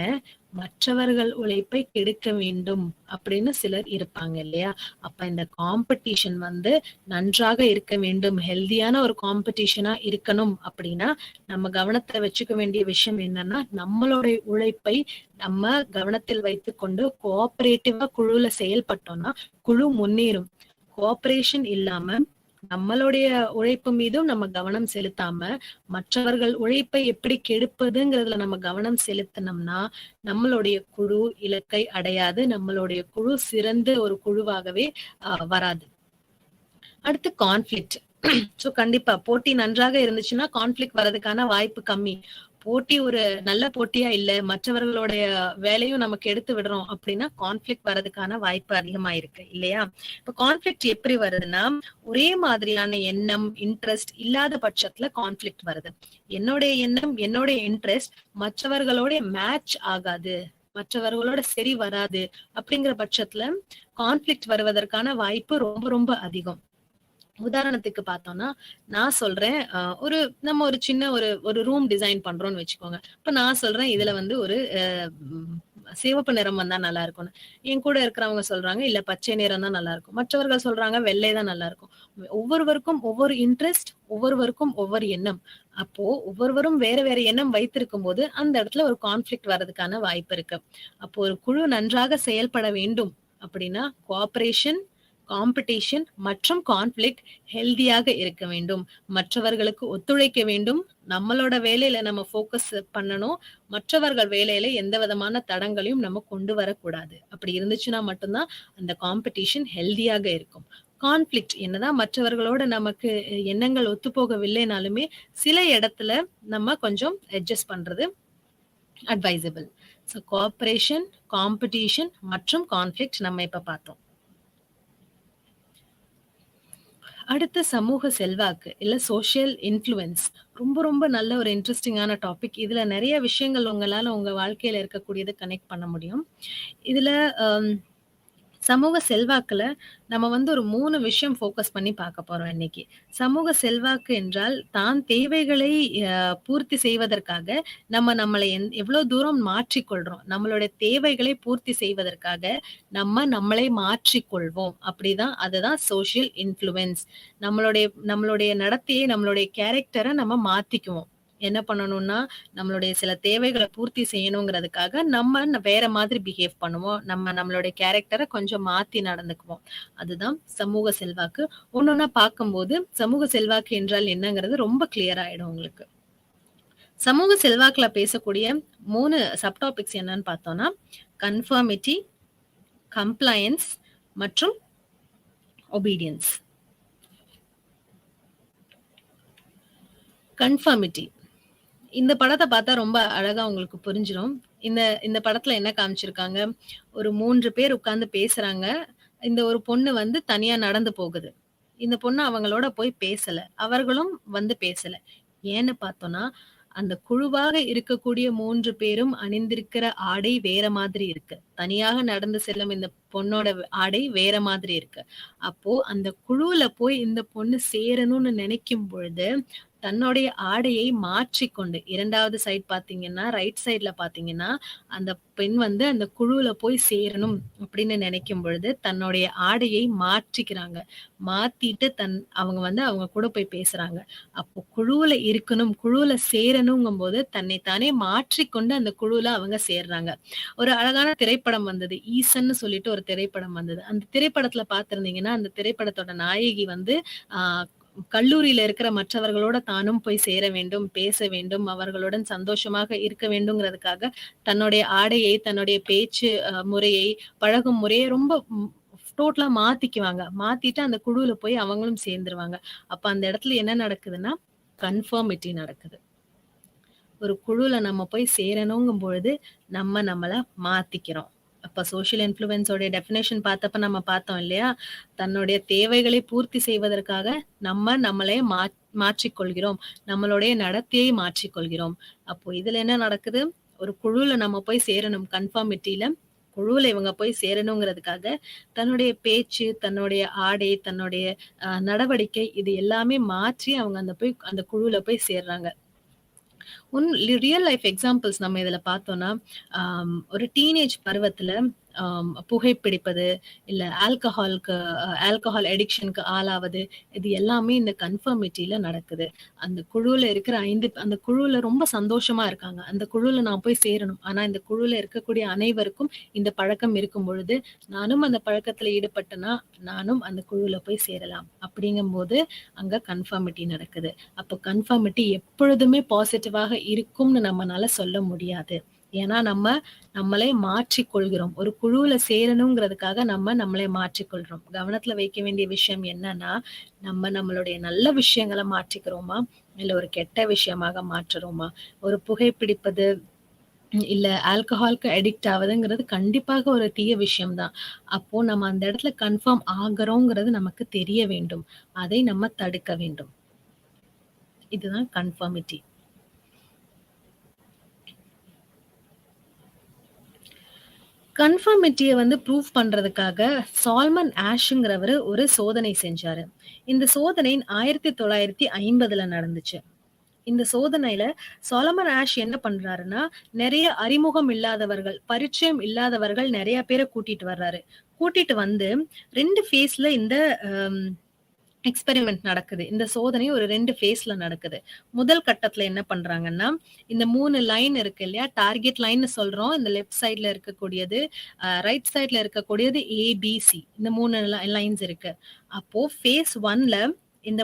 மற்றவர்கள் உழைப்பை கெடுக்க வேண்டும் அப்படின்னு சிலர் இருப்பாங்க இல்லையா? அப்ப இந்த காம்படிஷன் நன்றாக இருக்க வேண்டும், ஹெல்தியான ஒரு காம்படிஷனா இருக்கணும் அப்படின்னா நம்ம கவனத்துல வச்சுக்க வேண்டிய விஷயம் என்னன்னா, நம்மளுடைய உழைப்பை நம்ம கவனத்தில் வைத்துக்கொண்டு கோஆபரேட்டிவா குழுல செயல்பட்டோம்னா குழு முன்னேறும். கோஆபரேஷன் இல்லாம நம்மளுடைய உழைப்பு மீதும் நம்ம கவனம் செலுத்தாம மற்றவர்கள் உழைப்பை எப்படி கெடுப்பதுங்கிறதுல நம்ம கவனம் செலுத்தினோம்னா நம்மளுடைய குழு இலக்கை அடையாது. நம்மளுடைய குழு சிறந்த ஒரு குழுவாகவே வராது. அடுத்து கான்ஃபிளிக்ட். சோ கண்டிப்பா போட்டி நன்றாக இருந்துச்சுன்னா கான்ஃபிளிக்ட் வர்றதுக்கான வாய்ப்பு கம்மி. போட்டி ஒரு நல்ல போட்டியா இல்ல, மற்றவர்களுடைய வேலையும் நமக்கு எடுத்து விடுறோம் அப்படின்னா கான்ஃபிளிக்ட் வர்றதுக்கான வாய்ப்பு அதிகமா இருக்கு இல்லையா? இப்ப கான்ஃபிளிக்ட் எப்படி வருதுன்னா, ஒரே மாதிரியான எண்ணம் இன்ட்ரெஸ்ட் இல்லாத பட்சத்துல கான்ஃபிளிக்ட் வருது. என்னுடைய எண்ணம் என்னுடைய இன்ட்ரெஸ்ட் மற்றவர்களோட மேட்ச் ஆகாது, மற்றவர்களோட சரி வராது அப்படிங்கிற பட்சத்துல கான்ஃபிளிக்ட் வருவதற்கான வாய்ப்பு ரொம்ப ரொம்ப அதிகம். உதாரணத்துக்கு பார்த்தோம்னா நான் சொல்றேன், நம்ம ஒரு சின்ன ஒரு ரூம் டிசைன் பண்றோம்னு வச்சுக்கோங்க. இப்ப நான் சொல்றேன் இதுல ஒரு சிவப்பு நிறம் வந்தா நல்லா இருக்கும்னு. என் கூட இருக்கிறவங்க சொல்றாங்க இல்ல பச்சை நிறம் தான் நல்லா இருக்கும். மற்றவர்கள் சொல்றாங்க வெள்ளை தான் நல்லா இருக்கும். ஒவ்வொருவருக்கும் ஒவ்வொரு இன்ட்ரெஸ்ட், ஒவ்வொருவருக்கும் ஒவ்வொரு எண்ணம். அப்போ ஒவ்வொருவரும் வேற வேற எண்ணம் வைத்திருக்கும் போது அந்த இடத்துல ஒரு கான்ஃபிளிக்ட் வர்றதுக்கான வாய்ப்பு இருக்கு. அப்போ ஒரு குழு நன்றாக செயல்பட வேண்டும் அப்படின்னா கோஆபரேஷன், காம்படிஷன் மற்றும் கான்ஃபிளிக்ட் ஹெல்தியாக இருக்க வேண்டும். மற்றவர்களுக்கு ஒத்துழைக்க வேண்டும். நம்மளோட வேலையில நம்ம போக்கஸ் பண்ணணும். மற்றவர்கள் வேலையில எந்த விதமான தடங்களையும் நம்ம கொண்டு வரக்கூடாது. அப்படி இருந்துச்சுன்னா மட்டும்தான் அந்த காம்படிஷன் ஹெல்தியாக இருக்கும். கான்ஃபிளிக்ட் என்னதான் மற்றவர்களோட நமக்கு எண்ணங்கள் ஒத்து போகவில்லைனாலுமே சில இடத்துல நம்ம கொஞ்சம் அட்ஜஸ்ட் பண்றது அட்வைசபிள். ஸோ கோஆபரேஷன், காம்படிஷன் மற்றும் கான்ஃபிளிக்ட் நம்ம இப்ப பார்த்தோம். அடுத்த சமூக செல்வாக்கு இல்ல சோஷியல் இன்ஃப்ளூயன்ஸ் ரொம்ப ரொம்ப நல்ல ஒரு இன்ட்ரெஸ்டிங்கான டாபிக். இதுல நிறைய விஷயங்கள் உங்களால உங்க வாழ்க்கையில இருக்கக்கூடியதை கனெக்ட் பண்ண முடியும். இதுல சமூக செல்வாக்குல நம்ம ஒரு 3 விஷயம் ஃபோக்கஸ் பண்ணி பார்க்க போறோம் இன்னைக்கு. சமூக செல்வாக்கு என்றால் தான் தேவைகளை பூர்த்தி செய்வதற்காக நம்ம நம்மளை எவ்வளவு தூரம் மாற்றிக்கொள்றோம். நம்மளுடைய தேவைகளை பூர்த்தி செய்வதற்காக நம்மளை மாற்றிக்கொள்வோம். அப்படிதான், அதுதான் சோஷியல் இன்ஃப்ளூயன்ஸ். நம்மளுடைய நடத்தையை, நம்மளுடைய கேரக்டரை நம்ம மாத்திக்குவோம். என்ன பண்ணணும்னா நம்மளுடைய சில தேவைகளை பூர்த்தி செய்யணுங்கிறதுக்காக நம்ம வேற மாதிரி பிஹேவ் பண்ணுவோம். நம்மளுடைய கேரக்டரை கொஞ்சம் மாத்தி நடந்துக்குவோம். அதுதான் சமூக செல்வாக்கு. ஒன்னொன்னா பார்க்கும்போது சமூக செல்வாக்கு என்றால் என்னங்கிறது ரொம்ப கிளியர் ஆயிடும் உங்களுக்கு. சமூக செல்வாக்குல பேசக்கூடிய 3 சப்டாபிக்ஸ் என்னன்னு பார்த்தோம்னா கன்ஃபர்மிட்டி, கம்ப்ளையன்ஸ் மற்றும் ஒபீடியன்ஸ். கன்ஃபர்மிட்டி இந்த படத்தை பார்த்தா ரொம்ப அழகா உங்களுக்கு புரிஞ்சிடும். இந்த படத்துல என்ன காமிச்சிருக்காங்க, ஒரு 3 பேர் உட்கார்ந்து பேசுறாங்க. இந்த ஒரு பொண்ணு தனியா நடந்து போகுது. இந்த பொண்ணு அவங்களோட போய் பேசல, அவர்களும் பேசல. ஏன்னு பார்த்தோம்னா அந்த குழுவாக இருக்கக்கூடிய 3 பேரும் அணிந்திருக்கிற ஆடை வேற மாதிரி இருக்கு. தனியாக நடந்து செல்லும் இந்த பொண்ணோட ஆடை வேற மாதிரி இருக்கு. அப்போ அந்த குழுவுல போய் இந்த பொண்ணு சேரணும்னு நினைக்கும் பொழுது தன்னுடைய ஆடையை மாற்றிக்கொண்டு, 2வது சைட் பாத்தீங்கன்னா ரைட் சைட்ல பாத்தீங்கன்னா அந்த பெண் அந்த குழுவுல போய் சேரணும் அப்படின்னு நினைக்கும் பொழுது தன்னுடைய ஆடையை மாற்றிக்கிறாங்க. மாத்திட்டு அவங்க அவங்க கூட போய் பேசுறாங்க. அப்போ குழுவுல இருக்கணும், குழுவுல சேரணுங்கும் போது தன்னை தானே மாற்றிக்கொண்டு அந்த குழுவுல அவங்க சேர்றாங்க. ஒரு அழகான திரைப்படம் வந்தது, ஈசன்னு சொல்லிட்டு ஒரு திரைப்படம் வந்தது. அந்த திரைப்படத்துல பாத்திருந்தீங்கன்னா அந்த திரைப்படத்தோட நாயகி கல்லூரியில இருக்கிற மற்றவர்களோட தானும் போய் சேர வேண்டும், பேச வேண்டும், அவர்களுடன் சந்தோஷமாக இருக்க வேண்டும்ங்கிறதுக்காக தன்னுடைய ஆடையை, தன்னுடைய பேச்சு முறையை, பழகும் முறையை ரொம்ப டோட்டலா மாத்திக்குவாங்க. மாத்திட்டு அந்த குழுவுல போய் அவங்களும் சேர்ந்துருவாங்க. அப்ப அந்த இடத்துல என்ன நடக்குதுன்னா, கன்ஃபர்மிட்டி நடக்குது. ஒரு குழுல நம்ம போய் சேரணுங்கும் பொழுது, நம்மள மாத்திக்கிறோம். அப்ப சோசியல் இன்ஃப்ளூயன்ஸோட டெஃபினேஷன் பார்த்தப்ப நம்ம பார்த்தோம் இல்லையா? தன்னுடைய தேவைகளை பூர்த்தி செய்வதற்காக நம்மளே மாற்றிக் கொள்கிறோம். நம்மளுடைய நடத்தையை மாற்றிக் கொள்கிறோம். அப்போ இதுல என்ன நடக்குது? ஒரு குழுல நம்ம போய் சேரணும் கன்ஃபார்மிட்டில. குழுவுல இவங்க போய் சேரணுங்கிறதுக்காக தன்னுடைய பேச்சு, தன்னுடைய ஆடை, தன்னுடைய நடவடிக்கை இது எல்லாமே மாற்றி அவங்க அந்த குழுவுல போய் சேர்றாங்க. ரியல் லைஃப் எக்ஸாம்பிள்ஸ் நம்ம இதுல பார்த்தோம்னா, ஒரு டீனேஜ் பருவத்துல புகைப்பிடிப்பது, இல்ல ஆல்கஹால் அடிக்ஷனுக்கு ஆளாவது, இது எல்லாமே இந்த கன்ஃபர்மிட்டில நடக்குது. அந்த குழுவுல ரொம்ப சந்தோஷமா இருக்காங்க. அந்த குழுவுல நான் போய் சேரணும். ஆனா இந்த குழுவுல இருக்கக்கூடிய அனைவருக்கும் இந்த பழக்கம் இருக்கும் பொழுது, நானும் அந்த பழக்கத்துல ஈடுபட்டேன்னா, நானும் அந்த குழுவுல போய் சேரலாம். அப்படிங்கும்போது அங்க கன்ஃபர்மிட்டி நடக்குது. அப்ப கன்ஃபர்மிட்டி எப்பொழுதுமே பாசிட்டிவாக இருக்கும்னு நம்மனால சொல்ல முடியாது. ஏன்னா நம்மளை மாற்றிக்கொள்கிறோம். ஒரு குழுவுல சேரணுங்கிறதுக்காக நம்மளை மாற்றிக்கொள்றோம். கவனத்துல வைக்க வேண்டிய விஷயம் என்னன்னா, நம்மளுடைய நல்ல விஷயங்களை மாற்றிக்கிறோமா, இல்ல ஒரு கெட்ட விஷயமாக மாற்றுறோமா? ஒரு புகைப்பிடிப்பது இல்ல ஆல்கஹாலுக்கு அடிக்ட் ஆகுதுங்கிறது கண்டிப்பாக ஒரு தீய விஷயம்தான். அப்போ நம்ம அந்த இடத்துல கன்ஃபார்ம் ஆகுறோங்கிறது நமக்கு தெரிய வேண்டும். அதை நம்ம தடுக்க வேண்டும். இதுதான் கன்ஃபார்மிட்டி. கன்ஃபார்மிட்டிய ப்ரூஃப் பண்றதுக்காக சால்மன் ஆஷ்ங்கிறவரு ஒரு சோதனை செஞ்சாரு. இந்த சோதனை 1950ல நடந்துச்சு. இந்த சோதனையில சாலமன் ஆஷ் என்ன பண்றாருன்னா, நிறைய அறிமுகம் இல்லாதவர்கள், பரிச்சயம் இல்லாதவர்கள் நிறைய பேரை கூட்டிட்டு வர்றாரு. கூட்டிட்டு வந்து 2 ஃபேஸ்ல இந்த எக்ஸ்பெரிமெண்ட் நடக்குது. இந்த சோதனை ஒரு 2 ஃபேஸ்ல நடக்குது. முதல் கட்டத்துல என்ன பண்றாங்கன்னா, இந்த 3 லைன் இருக்கு இல்லையா? டார்கெட் லைன்னு சொல்றோம். இந்த லெஃப்ட் சைட்ல இருக்கக்கூடியது, ரைட் சைட்ல இருக்கக்கூடியது ஏபிசி. இந்த 3 லைன்ஸ் இருக்கு. அப்போ ஃபேஸ் 1ல இந்த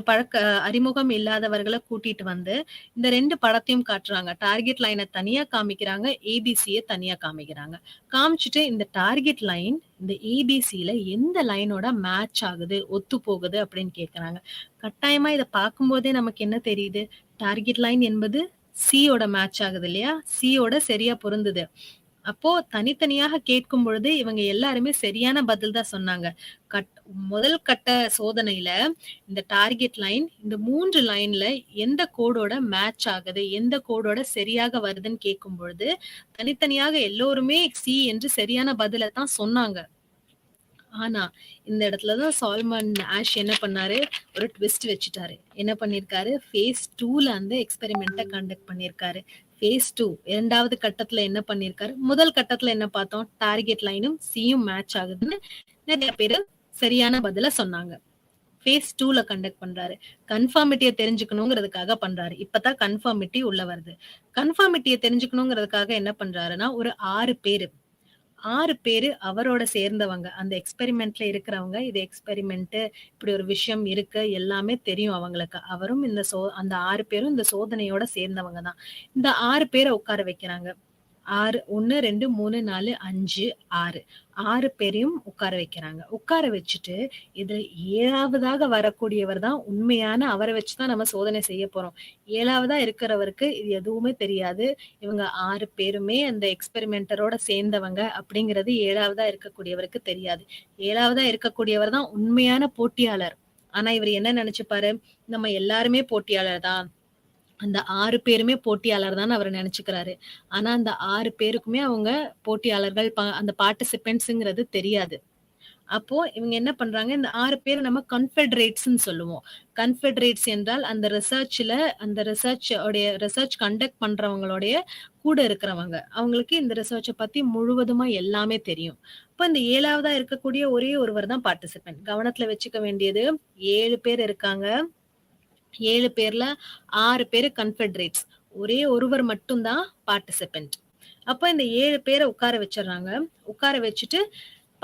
அறிமுகம் இல்லாதவர்களை கூட்டிட்டு வந்து இந்த 2 படத்தையும் காட்டுறாங்க. டார்கெட் லைனை தனியா காமிக்கிறாங்க, ஏபிசிய தனியா காமிக்கிறாங்க. காமிச்சிட்டு இந்த டார்கெட் லைன் இந்த ஏபிசில எந்த லைனோட மேட்ச் ஆகுது, ஒத்து போகுது அப்படின்னு கேக்குறாங்க. கட்டாயமா இதை பார்க்கும்போதே நமக்கு என்ன தெரியுது? டார்கெட் லைன் என்பது சியோட மேட்ச் ஆகுது இல்லையா? சியோட சரியா பொருந்துது. அப்போ தனித்தனியாக கேட்கும் பொழுது இவங்க எல்லாருமே சரியான பதில் தான் சொன்னாங்க. முதல் கட்ட சோதனையில இந்த டார்கெட் லைன் இந்த 3 லைன்ல எந்த கோடோட மேட்ச் ஆகுது, எந்த கோடோட சரியாக வருதுன்னு கேட்கும் பொழுது தனித்தனியாக எல்லோருமே சி என்று சரியான பதில தான் சொன்னாங்க. ஆனா இந்த இடத்துலதான் சால்மன் ஆஷ் என்ன பண்ணாரு? ஒரு ட்விஸ்ட் வச்சுட்டாரு. என்ன பண்ணிருக்காரு? ஃபேஸ் 2ல அந்த எக்ஸ்பெரிமெண்ட்டை கண்டக்ட் பண்ணிருக்காரு. ஃபேஸ் 2 2வது கட்டத்துல என்ன பண்ணிருக்காரு? முதல் கட்டத்துல என்ன பார்த்தோம்? டார்கெட் லைனும் சியும் மேட்ச் ஆகுதுன்னு நிறைய பேரு சரியான பதில சொன்னாங்க. ஃபேஸ் 2ல கண்டக்ட் பண்றாரு. கன்ஃபார்மிட்டியை தெரிஞ்சுக்கணுங்கிறதுக்காக பண்றாரு. இப்பதான் கன்ஃபார்மிட்டி உள்ள வருது. கன்ஃபார்மிட்டியை தெரிஞ்சுக்கணுங்கிறதுக்காக என்ன பண்றாருன்னா, ஒரு 6 பேரு அவரோட சேர்ந்தவங்க. அந்த எக்ஸ்பெரிமெண்ட்ல இருக்கிறவங்க. இது எக்ஸ்பெரிமெண்ட், இப்படி ஒரு விஷயம் இருக்கு, எல்லாமே தெரியும் அவங்களுக்கு. அவரும் அந்த 6 பேரும் இந்த சோதனையோட சேர்ந்தவங்க தான். இந்த 6 பேரை உட்கார வைக்கிறாங்க. 1, 2, 3, 4, 5, 6 6 பேரையும் உட்கார வைக்கிறாங்க. உட்கார வச்சுட்டு இதுல 7வதாக வரக்கூடியவர் தான் உண்மையான, அவரை வச்சுதான் நம்ம சோதனை செய்ய போறோம். 7வதா இருக்கிறவருக்கு இது எதுவுமே தெரியாது. இவங்க 6 பேருமே அந்த எக்ஸ்பெரிமெண்டரோட சேர்ந்தவங்க அப்படிங்கிறது 7வதா இருக்கக்கூடியவருக்கு தெரியாது. 7வதா இருக்கக்கூடியவர் தான் உண்மையான போட்டியாளர். ஆனா இவர் என்ன நினைச்சுப்பாரு? நம்ம எல்லாருமே போட்டியாளர் தான், அந்த 6 பேருமே போட்டியாளர் தான் அவர் நினைச்சுக்கிறாரு. ஆனா அந்த 6 பேருக்குமே அவங்க போட்டியாளர்கள், அந்த பார்ட்டிசிபென்ட்ஸ்ங்கிறது தெரியாது. அப்போ இவங்க என்ன பண்றாங்க? இந்த 6 பேர் நம்ம கன்ஃபெடரேட்ஸ்ன்னு சொல்லுவோம். கன்ஃபெடரேட்ஸ் என்றால் அந்த ரிசர்ச் கண்டக்ட் பண்றவங்களுடைய கூட இருக்கிறவங்க. அவங்களுக்கு இந்த ரிசர்ச்சை பத்தி முழுவதுமா எல்லாமே தெரியும். இப்ப இந்த 7வதா இருக்கக்கூடிய ஒரே ஒருவர் தான் பார்ட்டிசிபென்ட். கவனத்துல வச்சுக்க வேண்டியது 7 பேர் இருக்காங்க. 7 பேர்ல 6 பேரு கன்ஃபெடரேட்ஸ். ஒரே ஒருவர் மட்டும்தான் பார்ட்டிசிபென்ட். அப்ப இந்த 7 பேரை உட்கார வச்சிடறாங்க. உட்கார வச்சுட்டு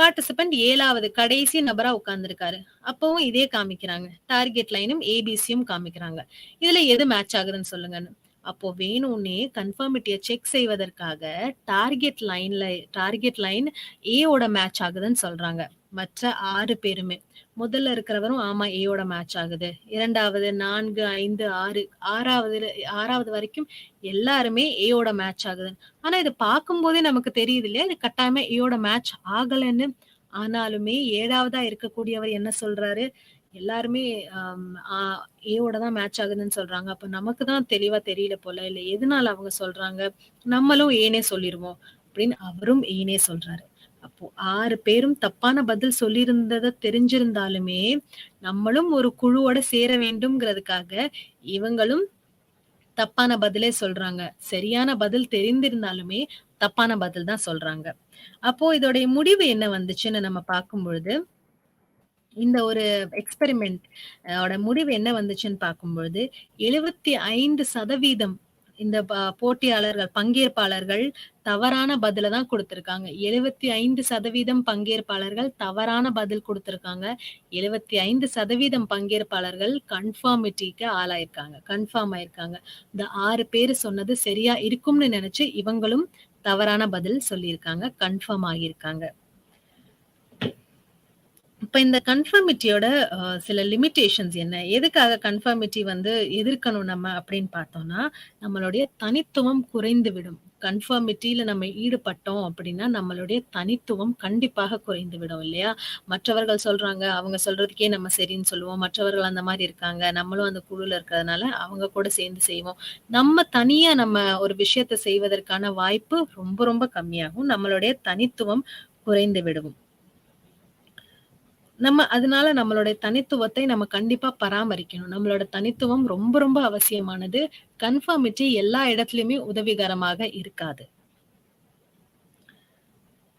பார்ட்டிசிபென்ட் 7வது கடைசி நபரா உட்கார்ந்திருக்காரு. அப்பவும் இதே காமிக்கிறாங்க. டார்கெட் லைனும் ஏபிசியும் காமிக்கிறாங்க. இதுல எது மேட்ச் ஆகுதுன்னு சொல்லுங்கன்னு. அப்போ வேணும்னே கன்ஃபர்மிட்டிய செக் செய்வதற்காக டார்கெட் லைன் ஏயோட மேட்ச் ஆகுதுன்னு சொல்றாங்க. மற்ற 6 பேருமே. முதல்ல இருக்கிறவரும் ஆமா ஏயோட மேட்ச் ஆகுது. 2வது 4, 5, 6 6வது வரைக்கும் எல்லாருமே ஏயோட மேட்ச் ஆகுது. ஆனா இது பார்க்கும்போதே நமக்கு தெரியுது இல்லையா? இது கட்டாயமா ஏயோட மேட்ச் ஆகலன்னு. ஆனாலுமே 7வதா இருக்கக்கூடியவர் என்ன சொல்றாரு? எல்லாருமே ஏவோட தான் மேட்ச் ஆகுதுன்னு சொல்றாங்க. அப்ப நமக்கு தான் தெளிவா தெரியல போல. இல்ல எதனால அவங்க சொல்றாங்க? நம்மளும் ஏனே சொல்லிருவோம் அப்படின்னு அவரும் ஏனே சொல்றாரு. அப்போ 6 பேரும் தப்பான பதில் சொல்லியிருந்தத தெரிஞ்சிருந்தாலுமே, நம்மளும் ஒரு குழுவோட சேர வேண்டும்ங்கிறதுக்காக இவங்களும் தப்பான பதிலே சொல்றாங்க. சரியான பதில் தெரிந்திருந்தாலுமே தப்பான பதில் தான் சொல்றாங்க. அப்போ இதோடைய முடிவு என்ன வந்துச்சுன்னு நம்ம பார்க்கும் பொழுது, இந்த ஒரு எக்ஸ்பெரிமெண்ட் ஓட முடிவு என்ன வந்துச்சுன்னு பார்க்கும்பொழுது 75% இந்த போட்டியாளர்கள் பங்கேற்பாளர்கள் தவறான பதில தான் கொடுத்திருக்காங்க. 75% பங்கேற்பாளர்கள் தவறான பதில் கொடுத்திருக்காங்க. 75% பங்கேற்பாளர்கள் கன்ஃபார்மிட்டிக்கு கன்ஃபார்ம் ஆயிருக்காங்க. இந்த 6 பேரு சொன்னது சரியா இருக்கும்னு நினைச்சு இவங்களும் தவறான பதில் சொல்லியிருக்காங்க. கன்ஃபார்ம் ஆகியிருக்காங்க. இப்ப இந்த கன்ஃபர்மிட்டியோட சில லிமிட்டேஷன்ஸ் என்ன? எதுக்காக கன்ஃபர்மிட்டி எதிர்க்கணும் நம்ம அப்படின்னு பார்த்தோம்னா, நம்மளுடைய தனித்துவம் குறைந்துவிடும். கன்ஃபர்மிட்டியில நம்ம ஈடுபட்டோம் அப்படின்னா, நம்மளுடைய தனித்துவம் கண்டிப்பாக குறைந்துவிடும் இல்லையா? மற்றவர்கள் சொல்றாங்க, அவங்க சொல்றதுக்கே நம்ம சரின்னு சொல்லுவோம். மற்றவர்கள் அந்த மாரி இருக்காங்க. நம்மளும் அந்த குழுல இருக்கிறதுனால அவங்க கூட சேர்ந்து செய்வோம். நம்ம தனியா ஒரு விஷயத்த செய்வதற்கான வாய்ப்பு ரொம்ப ரொம்ப கம்மியாகும். நம்மளுடைய தனித்துவம் குறைந்து விடும். அதனால நம்மளுடைய தனித்துவத்தை நம்ம கண்டிப்பா பராமரிக்கணும். நம்மளோட தனித்துவம் ரொம்ப ரொம்ப அவசியமானது. கன்ஃபர்மிட்டி எல்லா இடத்துலயுமே உதவிகரமாக இருக்காது.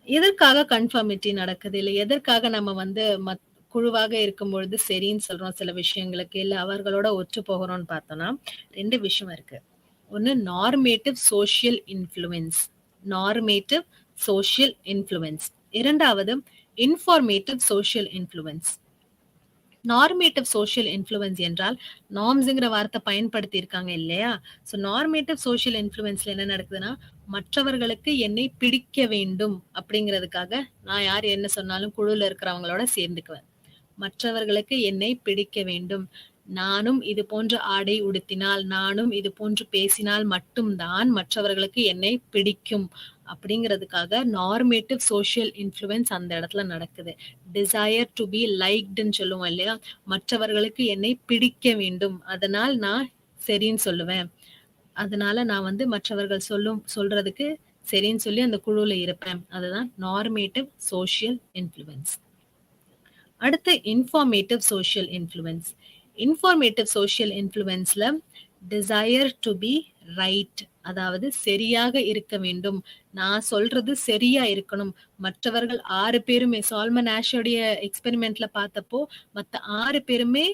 எதற்காக கன்ஃபர்மிட்டி நடக்குது? இல்ல எதற்காக நம்ம குழுவாக இருக்கும் பொழுது சரின்னு சொல்றோம் சில விஷயங்களுக்கு, இல்ல அவர்களோட ஒற்று போகிறோம்னு பார்த்தோம்னா, 2 விஷயம் இருக்கு. ஒண்ணு normative social influence. Normative social influence. 2வது informative social influence. Normative social influence என்றால் நார்ம்ஸ்ங்கிற வார்த்தை பயன்படுத்தி இருக்காங்க இல்லையா? சோ நார்மேட்டிவ் சோஷியல் இன்ஃப்ளூயன்ஸ்ல என்ன நடக்குதுன்னா, மற்றவர்களுக்கு என்னை பிடிக்க வேண்டும் அப்படிங்கிறதுக்காக நான் யார் என்ன சொன்னாலும் குழுல இருக்கிறவங்களோட சேர்ந்துக்குவேன். மற்றவர்களுக்கு என்னை பிடிக்க வேண்டும். நானும் இது போன்ற ஆடை உடுத்தினால், நானும் இது போன்று பேசினால் மட்டும்தான் மற்றவர்களுக்கு என்னை பிடிக்கும் அப்படிங்கிறதுக்காக நார்மேட்டிவ் சோஷியல் இன்ஃப்ளூயன்ஸ் அந்த இடத்துல நடக்குது. டிசையர் டு பி லைக்டுன்னு சொல்லுவோம் இல்லையா? மற்றவர்களுக்கு என்னை பிடிக்க வேண்டும். அதனால் நான் சரின்னு சொல்லுவேன். அதனால நான் மற்றவர்கள் சொல்றதுக்கு சரின்னு சொல்லி அந்த குழுல இருப்பேன். அதுதான் நார்மேட்டிவ் சோஷியல் இன்ஃப்ளூயன்ஸ். அடுத்து informative social influence. Informative social இன்ஃப்ளூயன்ஸ்ல டிசையர் டு பி ரைட், அதாவது சரியாக இருக்க வேண்டும். நான் சொல்றது சரியா இருக்கணும். மற்றவர்கள் 6 பேருமே சால்மன் ஆஷோடைய எக்ஸ்பெரிமெண்ட்ல பார்த்தப்போ மத்த 6 பேருமே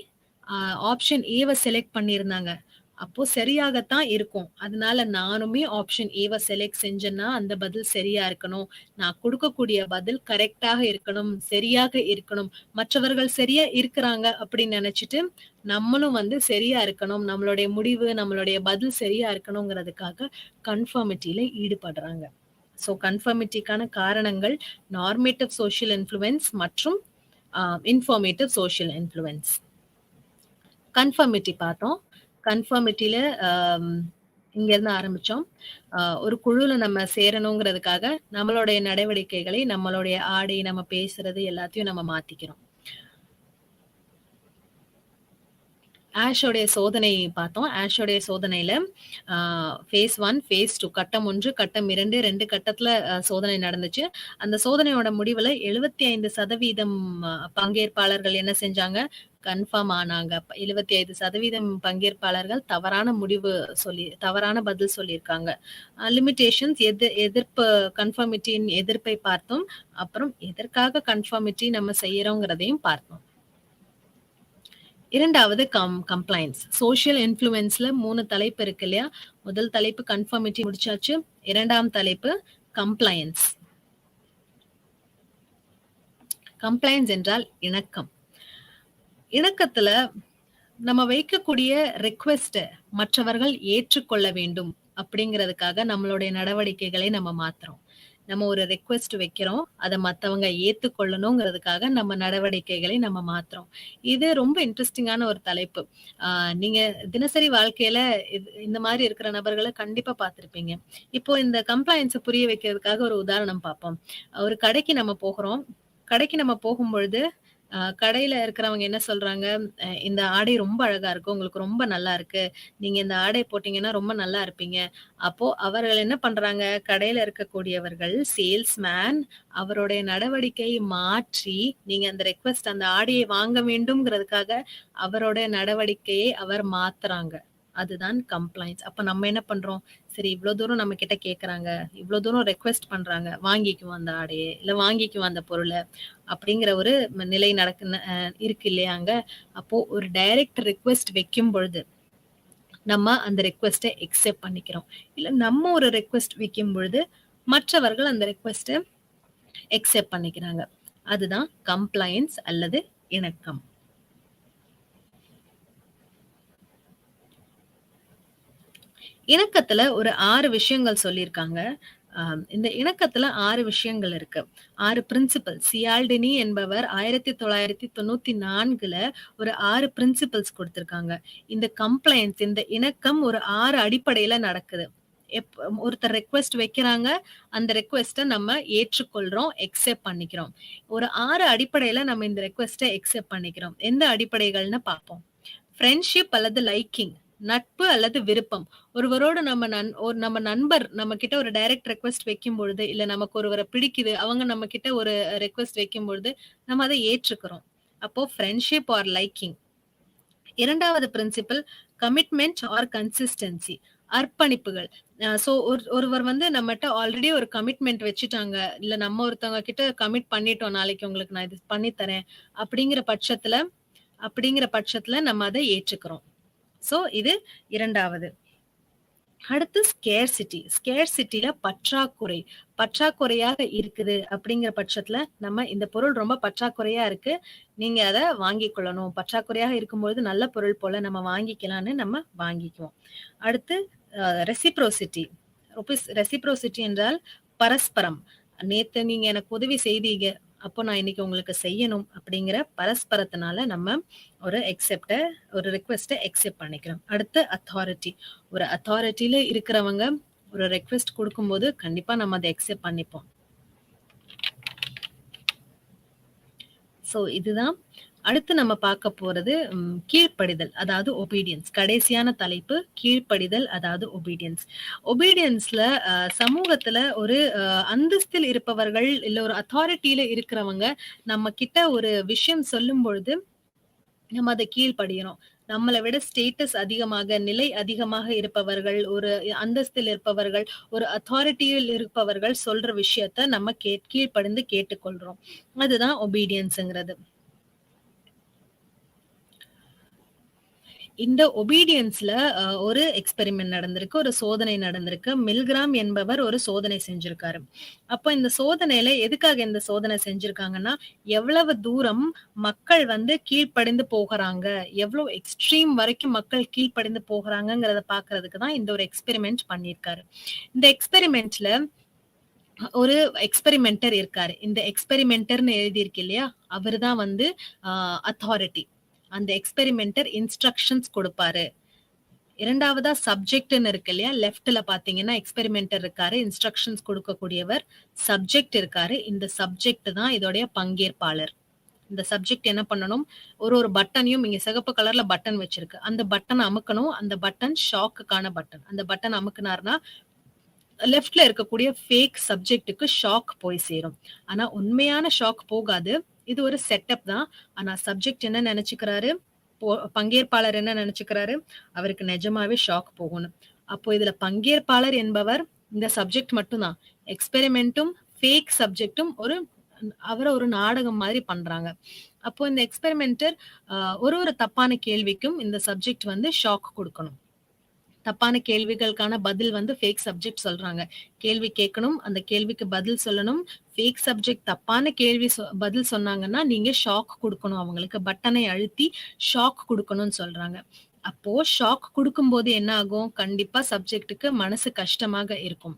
ஆப்ஷன் ஏவை செலக்ட் பண்ணியிருந்தாங்க. அப்போ சரியாகத்தான் இருக்கும். அதனால நானுமே ஆப்ஷன் ஏவை செலக்ட் செஞ்சேன்னா அந்த பதில் சரியா இருக்கணும். நான் கொடுக்கக்கூடிய பதில் கரெக்டாக இருக்கணும், சரியாக இருக்கணும். மற்றவர்கள் சரியா இருக்கிறாங்க அப்படின்னு நினைச்சிட்டு நம்மளும் சரியா இருக்கணும். நம்மளுடைய முடிவு, நம்மளுடைய பதில் சரியா இருக்கணுங்கிறதுக்காக கன்ஃபர்மிட்டியில ஈடுபடுறாங்க. சோ கன்ஃபர்மிட்டிக்கான காரணங்கள் நார்மேட்டிவ் சோஷியல் இன்ஃப்ளூயன்ஸ் மற்றும் இன்ஃபார்மேட்டிவ் சோஷியல் இன்ஃப்ளூயன்ஸ். கன்ஃபர்மிட்டி பார்த்தோம். கன்ஃபர்மிட்டியில இங்க இருந்து ஆரம்பிச்சோம். ஒரு குழுல நம்ம சேரணுங்கிறதுக்காக நம்மளுடைய நடவடிக்கைகளை, நம்மளுடைய ஆடை, நம்ம பேசுறது எல்லாத்தையும் நம்ம மாத்திக்கிறோம். ஆஷோடைய சோதனை பார்த்தோம். ஆஷோடைய சோதனையில ஃபேஸ் 1, ஃபேஸ் 2 கட்டம் 1, கட்டம் 2, 2 கட்டத்துல சோதனை நடந்துச்சு. அந்த சோதனையோட முடிவுல 75% பங்கேற்பாளர்கள் என்ன செஞ்சாங்க? கன்ஃபார்ம் ஆனாங்க. 75% பங்கேற்பாளர்கள் தவறான பதில் சொல்லியிருக்காங்க. லிமிட்டேஷன்ஸ் கன்ஃபர்மிட்டியின் எதிர்ப்பை பார்த்தோம். அப்புறம் எதற்காக கன்ஃபர்மிட்டி நம்ம செய்யறோங்கிறதையும் பார்த்தோம். 2வது கம்ப்ளைன்ஸ். சோஷியல் இன்ஃப்ளூயன்ஸ்ல 3 தலைப்பு இருக்கு இல்லையா? முதல் தலைப்பு கன்ஃபர்மிட்டி முடிச்சாச்சு. 2ஆம் தலைப்பு கம்ப்ளைன்ஸ். கம்ப்ளைன்ஸ் என்றால் இணக்கம். இணக்கத்துல நம்ம வைக்கக்கூடிய ரெக்வெஸ்ட மற்றவர்கள் ஏற்றுக்கொள்ள வேண்டும் அப்படிங்கிறதுக்காக நம்மளுடைய நடவடிக்கைகளை நம்ம மாத்துறோம். நம்ம ஒரு ரெக்வெஸ்ட் வைக்கிறோம். அத மத்தவங்க ஏத்துக்கொள்ளணுங்கிறதுக்காக நம்ம நடவடிக்கைகளை நம்ம மாத்துறோம். இது ரொம்ப இன்ட்ரஸ்டிங்கான ஒரு தலைப்பு. ஆ நீங்க தினசரி வாழ்க்கையில இந்த மாரி இருக்கிற நபர்கள கண்டிப்பா பார்த்திருப்பீங்க. இப்போ இந்த கம்ப்ளையன்ஸ புரிய வைக்கிறதுக்காக ஒரு உதாரணம் பார்ப்போம். ஒரு கடைக்கு நம்ம போகுறோம். கடைக்கு நம்ம போகும்பொழுது, கடையில இருக்கிறவங்க என்ன சொல்றாங்க, இந்த ஆடை ரொம்ப அழகா இருக்கு. உங்களுக்கு ரொம்ப நல்லா இருக்கு. நீங்க இந்த ஆடை போட்டீங்கன்னா ரொம்ப நல்லா இருப்பீங்க. அப்போ அவர்கள் என்ன பண்றாங்க, கடையில இருக்கக்கூடியவர்கள், சேல்ஸ்மேன் அவருடைய நடவடிக்கையை மாற்றி, நீங்க அந்த ரெக்வெஸ்ட் அந்த ஆடைய வாங்க வேண்டும்ங்கிறதுக்காக அவருடைய நடவடிக்கையை அவர் மாத்துறாங்க. அதுதான் கம்ப்ளைண்ட்ஸ். அப்ப நம்ம என்ன பண்றோம், சரி இவ்ளோ தூரம் நம்ம கிட்ட கேட்கறாங்க, இவ்ளோ தூரம் ரெக்வெஸ்ட் பண்றாங்க, வாங்கிக்குவோம் அந்த ஆடைய, இல்ல வாங்கிக்குவோம் அந்த பொருள, அப்படிங்கிற ஒரு நிலை இருக்கு இல்லையாங்க? அப்போ ஒரு டைரக்ட் ரெக்வெஸ்ட் வைக்கும் பொழுது, நம்ம அந்த ரெக்வெஸ்ட்ட அக்செப்ட் பண்ணிக்கிறோம். இல்ல நம்ம ஒரு ரெக்வெஸ்ட் வைக்கும் பொழுது, மற்றவர்கள் அந்த ரெக்வெஸ்ட்ட அக்செப்ட் பண்ணிக்கிறாங்க. அதுதான் கம்ப்ளையன்ஸ் அல்லது இணக்கம். இணக்கத்துல ஒரு 6 விஷயங்கள் சொல்லியிருக்காங்க. இந்த இணக்கத்துல 6 விஷயங்கள் இருக்கு. 6 பிரின்சிபல். சியால்டினி என்பவர் 1994ல ஒரு 6 பிரின்சிபல்ஸ் குடுத்திருக்காங்க. இந்த கம்ப்ளையன்ஸ், இந்த இணக்கம் ஒரு 6 அடிப்படையில நடக்குது. ஒருத்தர் ரெக்வெஸ்ட் வைக்கிறாங்க. அந்த ரெக்வெஸ்ட்ட நம்ம ஏற்றுக்கொள்றோம், அக்செப்ட் பண்ணிக்கிறோம். ஒரு 6 அடிப்படையில நம்ம இந்த ரெக்வெஸ்ட்ட அக்செப்ட் பண்ணிக்கிறோம். எந்த அடிப்படைகள்னு பார்ப்போம். ஃப்ரெண்ட்ஷிப் அல்லது லைக்கிங், நட்பு அல்லது விருப்பம். ஒருவரோடு நம்ம நண்பர் நம்ம கிட்ட ஒரு டைரக்ட் ரெக்வெஸ்ட் வைக்கும் பொழுது, இல்ல நமக்கு ஒருவர பிடிக்குது, அவங்க நம்ம கிட்ட ஒரு ரெக்வெஸ்ட் வைக்கும் பொழுது, நம்ம அத ஏற்றுக்கிறோம். அப்போ ஃப்ரெண்ட்ஷிப் ஆர் லைக்கிங். 2வது பிரின்சிபல் கமிட்மெண்ட் ஆர் கன்சிஸ்டன்சி, அர்ப்பணிப்புகள். ஒருவர் வந்து நம்மட்ட ஆல்ரெடி ஒரு கமிட்மெண்ட் வச்சுட்டாங்க. இல்ல நம்ம ஒருத்தவங்க கிட்ட கமிட் பண்ணிட்டோம். நாளைக்கு உங்களுக்கு நான் இது பண்ணி தரேன். அப்படிங்கிற பட்சத்துல நம்ம அதை ஏற்றுக்கிறோம். இது 2வது. அடுத்து ஸ்கேர்சிட்டி. ஸ்கேர்சிட்டில பற்றாக்குறையாக இருக்குது அப்படிங்கிற பட்சத்துல நம்ம இந்த பொருள் ரொம்ப பற்றாக்குறையா இருக்கு. நீங்க அத வாங்கிக் கொள்ளணும். பற்றாக்குறையாக இருக்கும்பொழுது நல்ல பொருள் போல நம்ம வாங்கிக்கலாம்னு நம்ம வாங்கிக்குவோம். அடுத்து ரெசிப்ரோசிட்டி. ரெசிப்ரோசிட்டி என்றால் பரஸ்பரம். நேத்து நீங்க எனக்கு உதவி செய்தீங்க. அப்போ நான் இன்னைக்கு உங்களுக்கு செய்யணும் அப்படிங்கிற பரஸ்பரத்தினால நம்ம ஒரு ரெக்வெஸ்ட அக்செப்ட் பண்ணிக்கிறோம். அடுத்து அத்தாரிட்டி. ஒரு அத்தாரிட்டில இருக்கிறவங்க ஒரு ரெக்வெஸ்ட் குடுக்கும்போது கண்டிப்பா நம்ம அதை அக்செப்ட் பண்ணிப்போம். இதுதான். அடுத்து நம்ம பார்க்க போறது கீழ்ப்படிதல், அதாவது ஒபீடியன்ஸ். கடைசியான தலைப்பு கீழ்ப்படிதல், அதாவது ஒபீடியன்ஸ். ஒபீடியன்ஸ்ல சமூகத்துல ஒரு அந்தஸ்தில் இருப்பவர்கள், இல்ல ஒரு அத்தாரிட்டியில இருக்கிறவங்க நம்ம கிட்ட ஒரு விஷயம் சொல்லும் பொழுது நம்ம அதை கீழ்ப்படியணும். நம்மளை விட ஸ்டேட்டஸ் அதிகமாக, நிலை அதிகமாக இருப்பவர்கள், ஒரு அந்தஸ்தில் இருப்பவர்கள், ஒரு அத்தாரிட்டியில் இருப்பவர்கள் சொல்ற விஷயத்த நம்ம கீழ்ப்படிந்து கேட்டுக்கொள்றோம். அதுதான் ஒபீடியன்ஸ்ங்கிறது. இந்த ஒபீடியன்ஸ்ல ஒரு எக்ஸ்பெரிமெண்ட் நடந்திருக்கு. ஒரு சோதனை நடந்திருக்கு. மில்கிராம் என்பவர் ஒரு சோதனை செஞ்சிருக்காரு. அப்ப இந்த சோதனையில எதுக்காக இந்த சோதனை செஞ்சிருக்காங்கன்னா, எவ்வளவு தூரம் மக்கள் வந்து கீழ்ப்படிந்து போகுறாங்க, எவ்வளவு எக்ஸ்ட்ரீம் வரைக்கும் மக்கள் கீழ்ப்படிந்து போகுறாங்கங்கிறத பாக்குறதுக்கு தான் இந்த ஒரு எக்ஸ்பெரிமெண்ட் பண்ணியிருக்காரு. இந்த எக்ஸ்பெரிமெண்ட்ல ஒரு எக்ஸ்பெரிமெண்டர் இருக்காரு. இந்த எக்ஸ்பெரிமெண்டர்னு எழுதியிருக்கு இல்லையா, அவர்தான் வந்து அத்தாரிட்டி. அந்த எக்ஸ்பெரிமெண்டர் இன்ஸ்ட்ரக்ஷன்ஸ் கொடுப்பாரு. 2வதா சப்ஜெக்ட்னு இருக்கு இல்லையா, லெஃப்ட்ல பாத்தீங்கன்னா எக்ஸ்பெரிமெண்டர் இருக்காரு, இன்ஸ்ட்ரக்ஷன்ஸ் கொடுக்கக்கூடியவர். சப்ஜெக்ட் இருக்காரு. இந்த சப்ஜெக்ட் தான் இதோடைய பங்கேற்பாளர். இந்த சப்ஜெக்ட் என்ன பண்ணணும், ஒரு பட்டனையும் இங்க சிகப்பு கலர்ல பட்டன் வச்சிருக்கு. அந்த பட்டன் அமுக்கணும். அந்த பட்டன் ஷாக்குக்கான பட்டன். அந்த பட்டன் அமுக்குனார்னா லெஃப்ட்ல இருக்கக்கூடிய ஃபேக் சப்ஜெக்ட்டுக்கு ஷாக் போய் சேரும். ஆனா உண்மையான ஷாக் போகாது. இது ஒரு செட்டப் தான். ஆனா சப்ஜெக்ட் என்ன நினைச்சுக்கிறாரு, பங்கேற்பாளர் என்ன நினைச்சுக்கிறாரு, அவருக்கு நிஜமாவே ஷாக் போகணும். அப்போ இதுல பங்கேற்பாளர் என்பவர் இந்த சப்ஜெக்ட் மட்டும்தான். எக்ஸ்பெரிமெண்ட்டும் ஃபேக் சப்ஜெக்டும் அவரை ஒரு நாடகம் மாதிரி பண்றாங்க. அப்போ இந்த எக்ஸ்பெரிமெண்டர் ஒரு தப்பான கேள்விக்கும் இந்த சப்ஜெக்ட் வந்து ஷாக் கொடுக்கணும். தப்பான கேள்விகளுக்கான பதில் வந்து ஃபேக் சப்ஜெக்ட் சொல்றாங்க. கேள்வி கேட்கணும், அந்த கேள்விக்கு பதில் சொல்லணும். ஃபேக் சப்ஜெக்ட் தப்பான கேள்வி பதில் சொன்னாங்கன்னா, நீங்க ஷாக் குடுக்கணும் அவங்களுக்கு. பட்டனை அழுத்தி ஷாக் குடுக்கணும்னு சொல்றாங்க. அப்போ ஷாக் குடுக்கும்போது என்ன ஆகும்? கண்டிப்பா சப்ஜெக்ட்டுக்கு மனசு கஷ்டமாக இருக்கும்.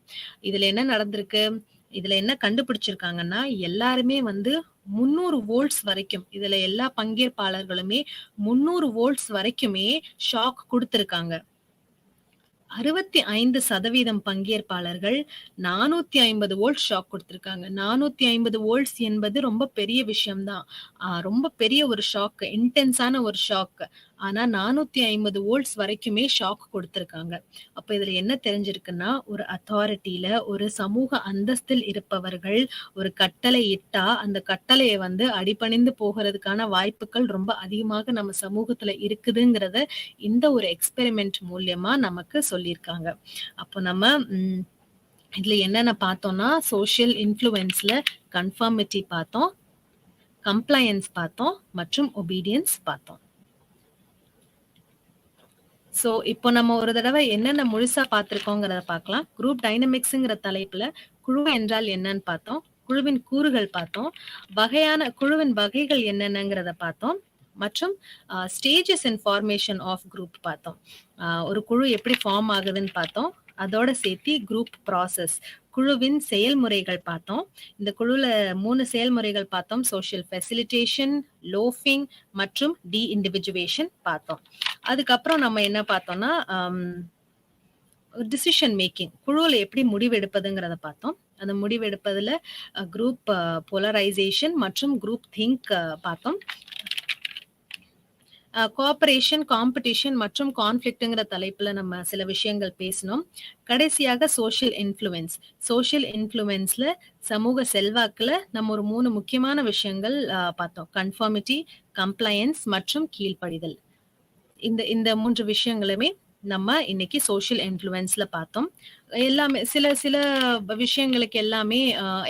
இதுல என்ன நடந்திருக்கு? இதுல என்ன கண்டுபிடிச்சிருக்காங்கன்னா, எல்லாருமே வந்து 300 வோல்ட்ஸ் வரைக்கும், இதுல எல்லா பங்கேற்பாளர்களுமே 300 வோல்ட்ஸ் வரைக்குமே ஷாக் குடுத்திருக்காங்க. 65% பங்கேற்பாளர்கள் 450 வோல்ட் ஷாக் குடுத்திருக்காங்க. 450 வோல்ட்ஸ் என்பது ரொம்ப பெரிய விஷயம் தான். ரொம்ப பெரிய ஒரு ஷாக், இன்டென்ஸான ஒரு ஷாக். ஆனா 450 வோல்ட்ஸ் வரைக்குமே ஷாக் குடுத்திருக்காங்க. அப்ப இதுல என்ன தெரிஞ்சிருக்குன்னா, ஒரு அத்தாரிட்டில, ஒரு சமூக அந்தஸ்தில் இருப்பவர்கள் ஒரு கட்டளை இட்டா, அந்த கட்டளைய வந்து அடிபணிந்து போகறதுக்கான வாய்ப்புகள் ரொம்ப அதிகமாக நம்ம சமூகத்துல இருக்குதுங்கிறத இந்த ஒரு எக்ஸ்பெரிமெண்ட் மூலியமா நமக்கு சொல்லியிருக்காங்க. அப்போ நம்ம இதுல என்னென்ன பார்த்தோம்னா, சோஷியல் இன்ஃப்ளூயன்ஸ்ல கன்ஃபார்மிட்டி பார்த்தோம், கம்ப்ளையன்ஸ் பார்த்தோம் மற்றும் ஒபீடியன்ஸ் பார்த்தோம். சோ இப்போ நம்ம ஒரு தடவை என்னென்ன முழுசா பார்த்திருக்கோங்கிறத பார்க்கலாம். குரூப் டைனமிக்ஸ்ங்கிற தலைப்புல குழு என்றால் என்னன்னு பார்த்தோம், குழுவின் கூறுகள் பார்த்தோம், குழுவின் வகைகள் என்னென்னங்கிறத பார்த்தோம் மற்றும் stages and formation of group பார்த்தோம். ஒரு குழு எப்படி ஃபார்ம் ஆகுதுன்னு பார்த்தோம். அதோட சேர்த்து குரூப் ப்ராசஸ், குழுவின் செயல்முறைகள் பார்த்தோம். இந்த குழுல 3 செயல்முறைகள் பார்த்தோம். சோஷியல் ஃபெசிலிட்டேஷன், லோஃபிங் மற்றும் டி இண்டிவிஜுவேஷன் பார்த்தோம். அதுக்கப்புறம் நம்ம என்ன பார்த்தோம்னா, டிசிஷன் மேக்கிங், குழுவில் எப்படி முடிவெடுப்பதுங்கிறத பார்த்தோம். அந்த முடிவெடுப்பதுல குரூப் போலரைசேஷன் மற்றும் குரூப் திங்க் பார்த்தோம். கோஆபரேஷன், காம்படிஷன் மற்றும் கான்ஃபிளிக்ட்ங்கிற தலைப்புல நம்ம சில விஷயங்கள் பேசினோம். கடைசியாக சோஷியல் இன்ஃப்ளூயன்ஸ். சோஷியல் இன்ஃப்ளூயன்ஸ்ல சமூக செல்வாக்குல நம்ம ஒரு 3 முக்கியமான விஷயங்கள் பார்த்தோம். கன்ஃபார்மிட்டி, கம்ப்ளையன்ஸ் மற்றும் கீழ்ப்படிதல். இந்த 3 விஷயங்களுமே நம்ம இன்னைக்கு சோஷியல் இன்ஃப்ளூயன்ஸ்ல பார்த்தோம். எல்லாமே சில விஷயங்களுக்கு எல்லாமே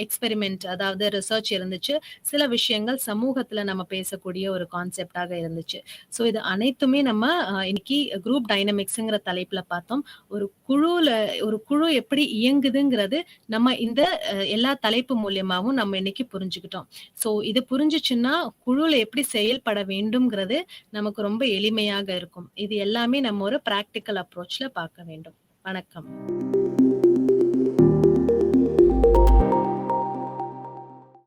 எக்ஸ்பெரிமெண்ட், அதாவது ரிசர்ச் இருந்துச்சு. சில விஷயங்கள் சமூகத்துல நம்ம பேசக்கூடிய ஒரு கான்செப்டாக இருந்துச்சு. ஸோ இது அனைத்துமே நம்ம இன்னைக்கு குரூப் டைனமிக்ஸ்ங்கிற தலைப்புல பார்த்தோம். ஒரு குழு எப்படி இயங்குதுங்கிறது நம்ம இந்த எல்லா தலைப்பு மூலியமாவும் நம்ம இன்னைக்கு புரிஞ்சுக்கிட்டோம். ஸோ இது புரிஞ்சுச்சுன்னா குழுல எப்படி செயல்பட வேண்டும்ங்கிறது நமக்கு ரொம்ப எளிமையாக இருக்கும். இது எல்லாமே நம்ம ஒரு பிராக்டிக்கல் அப்ரோச்ல பார்க்க வேண்டும். வணக்கம்.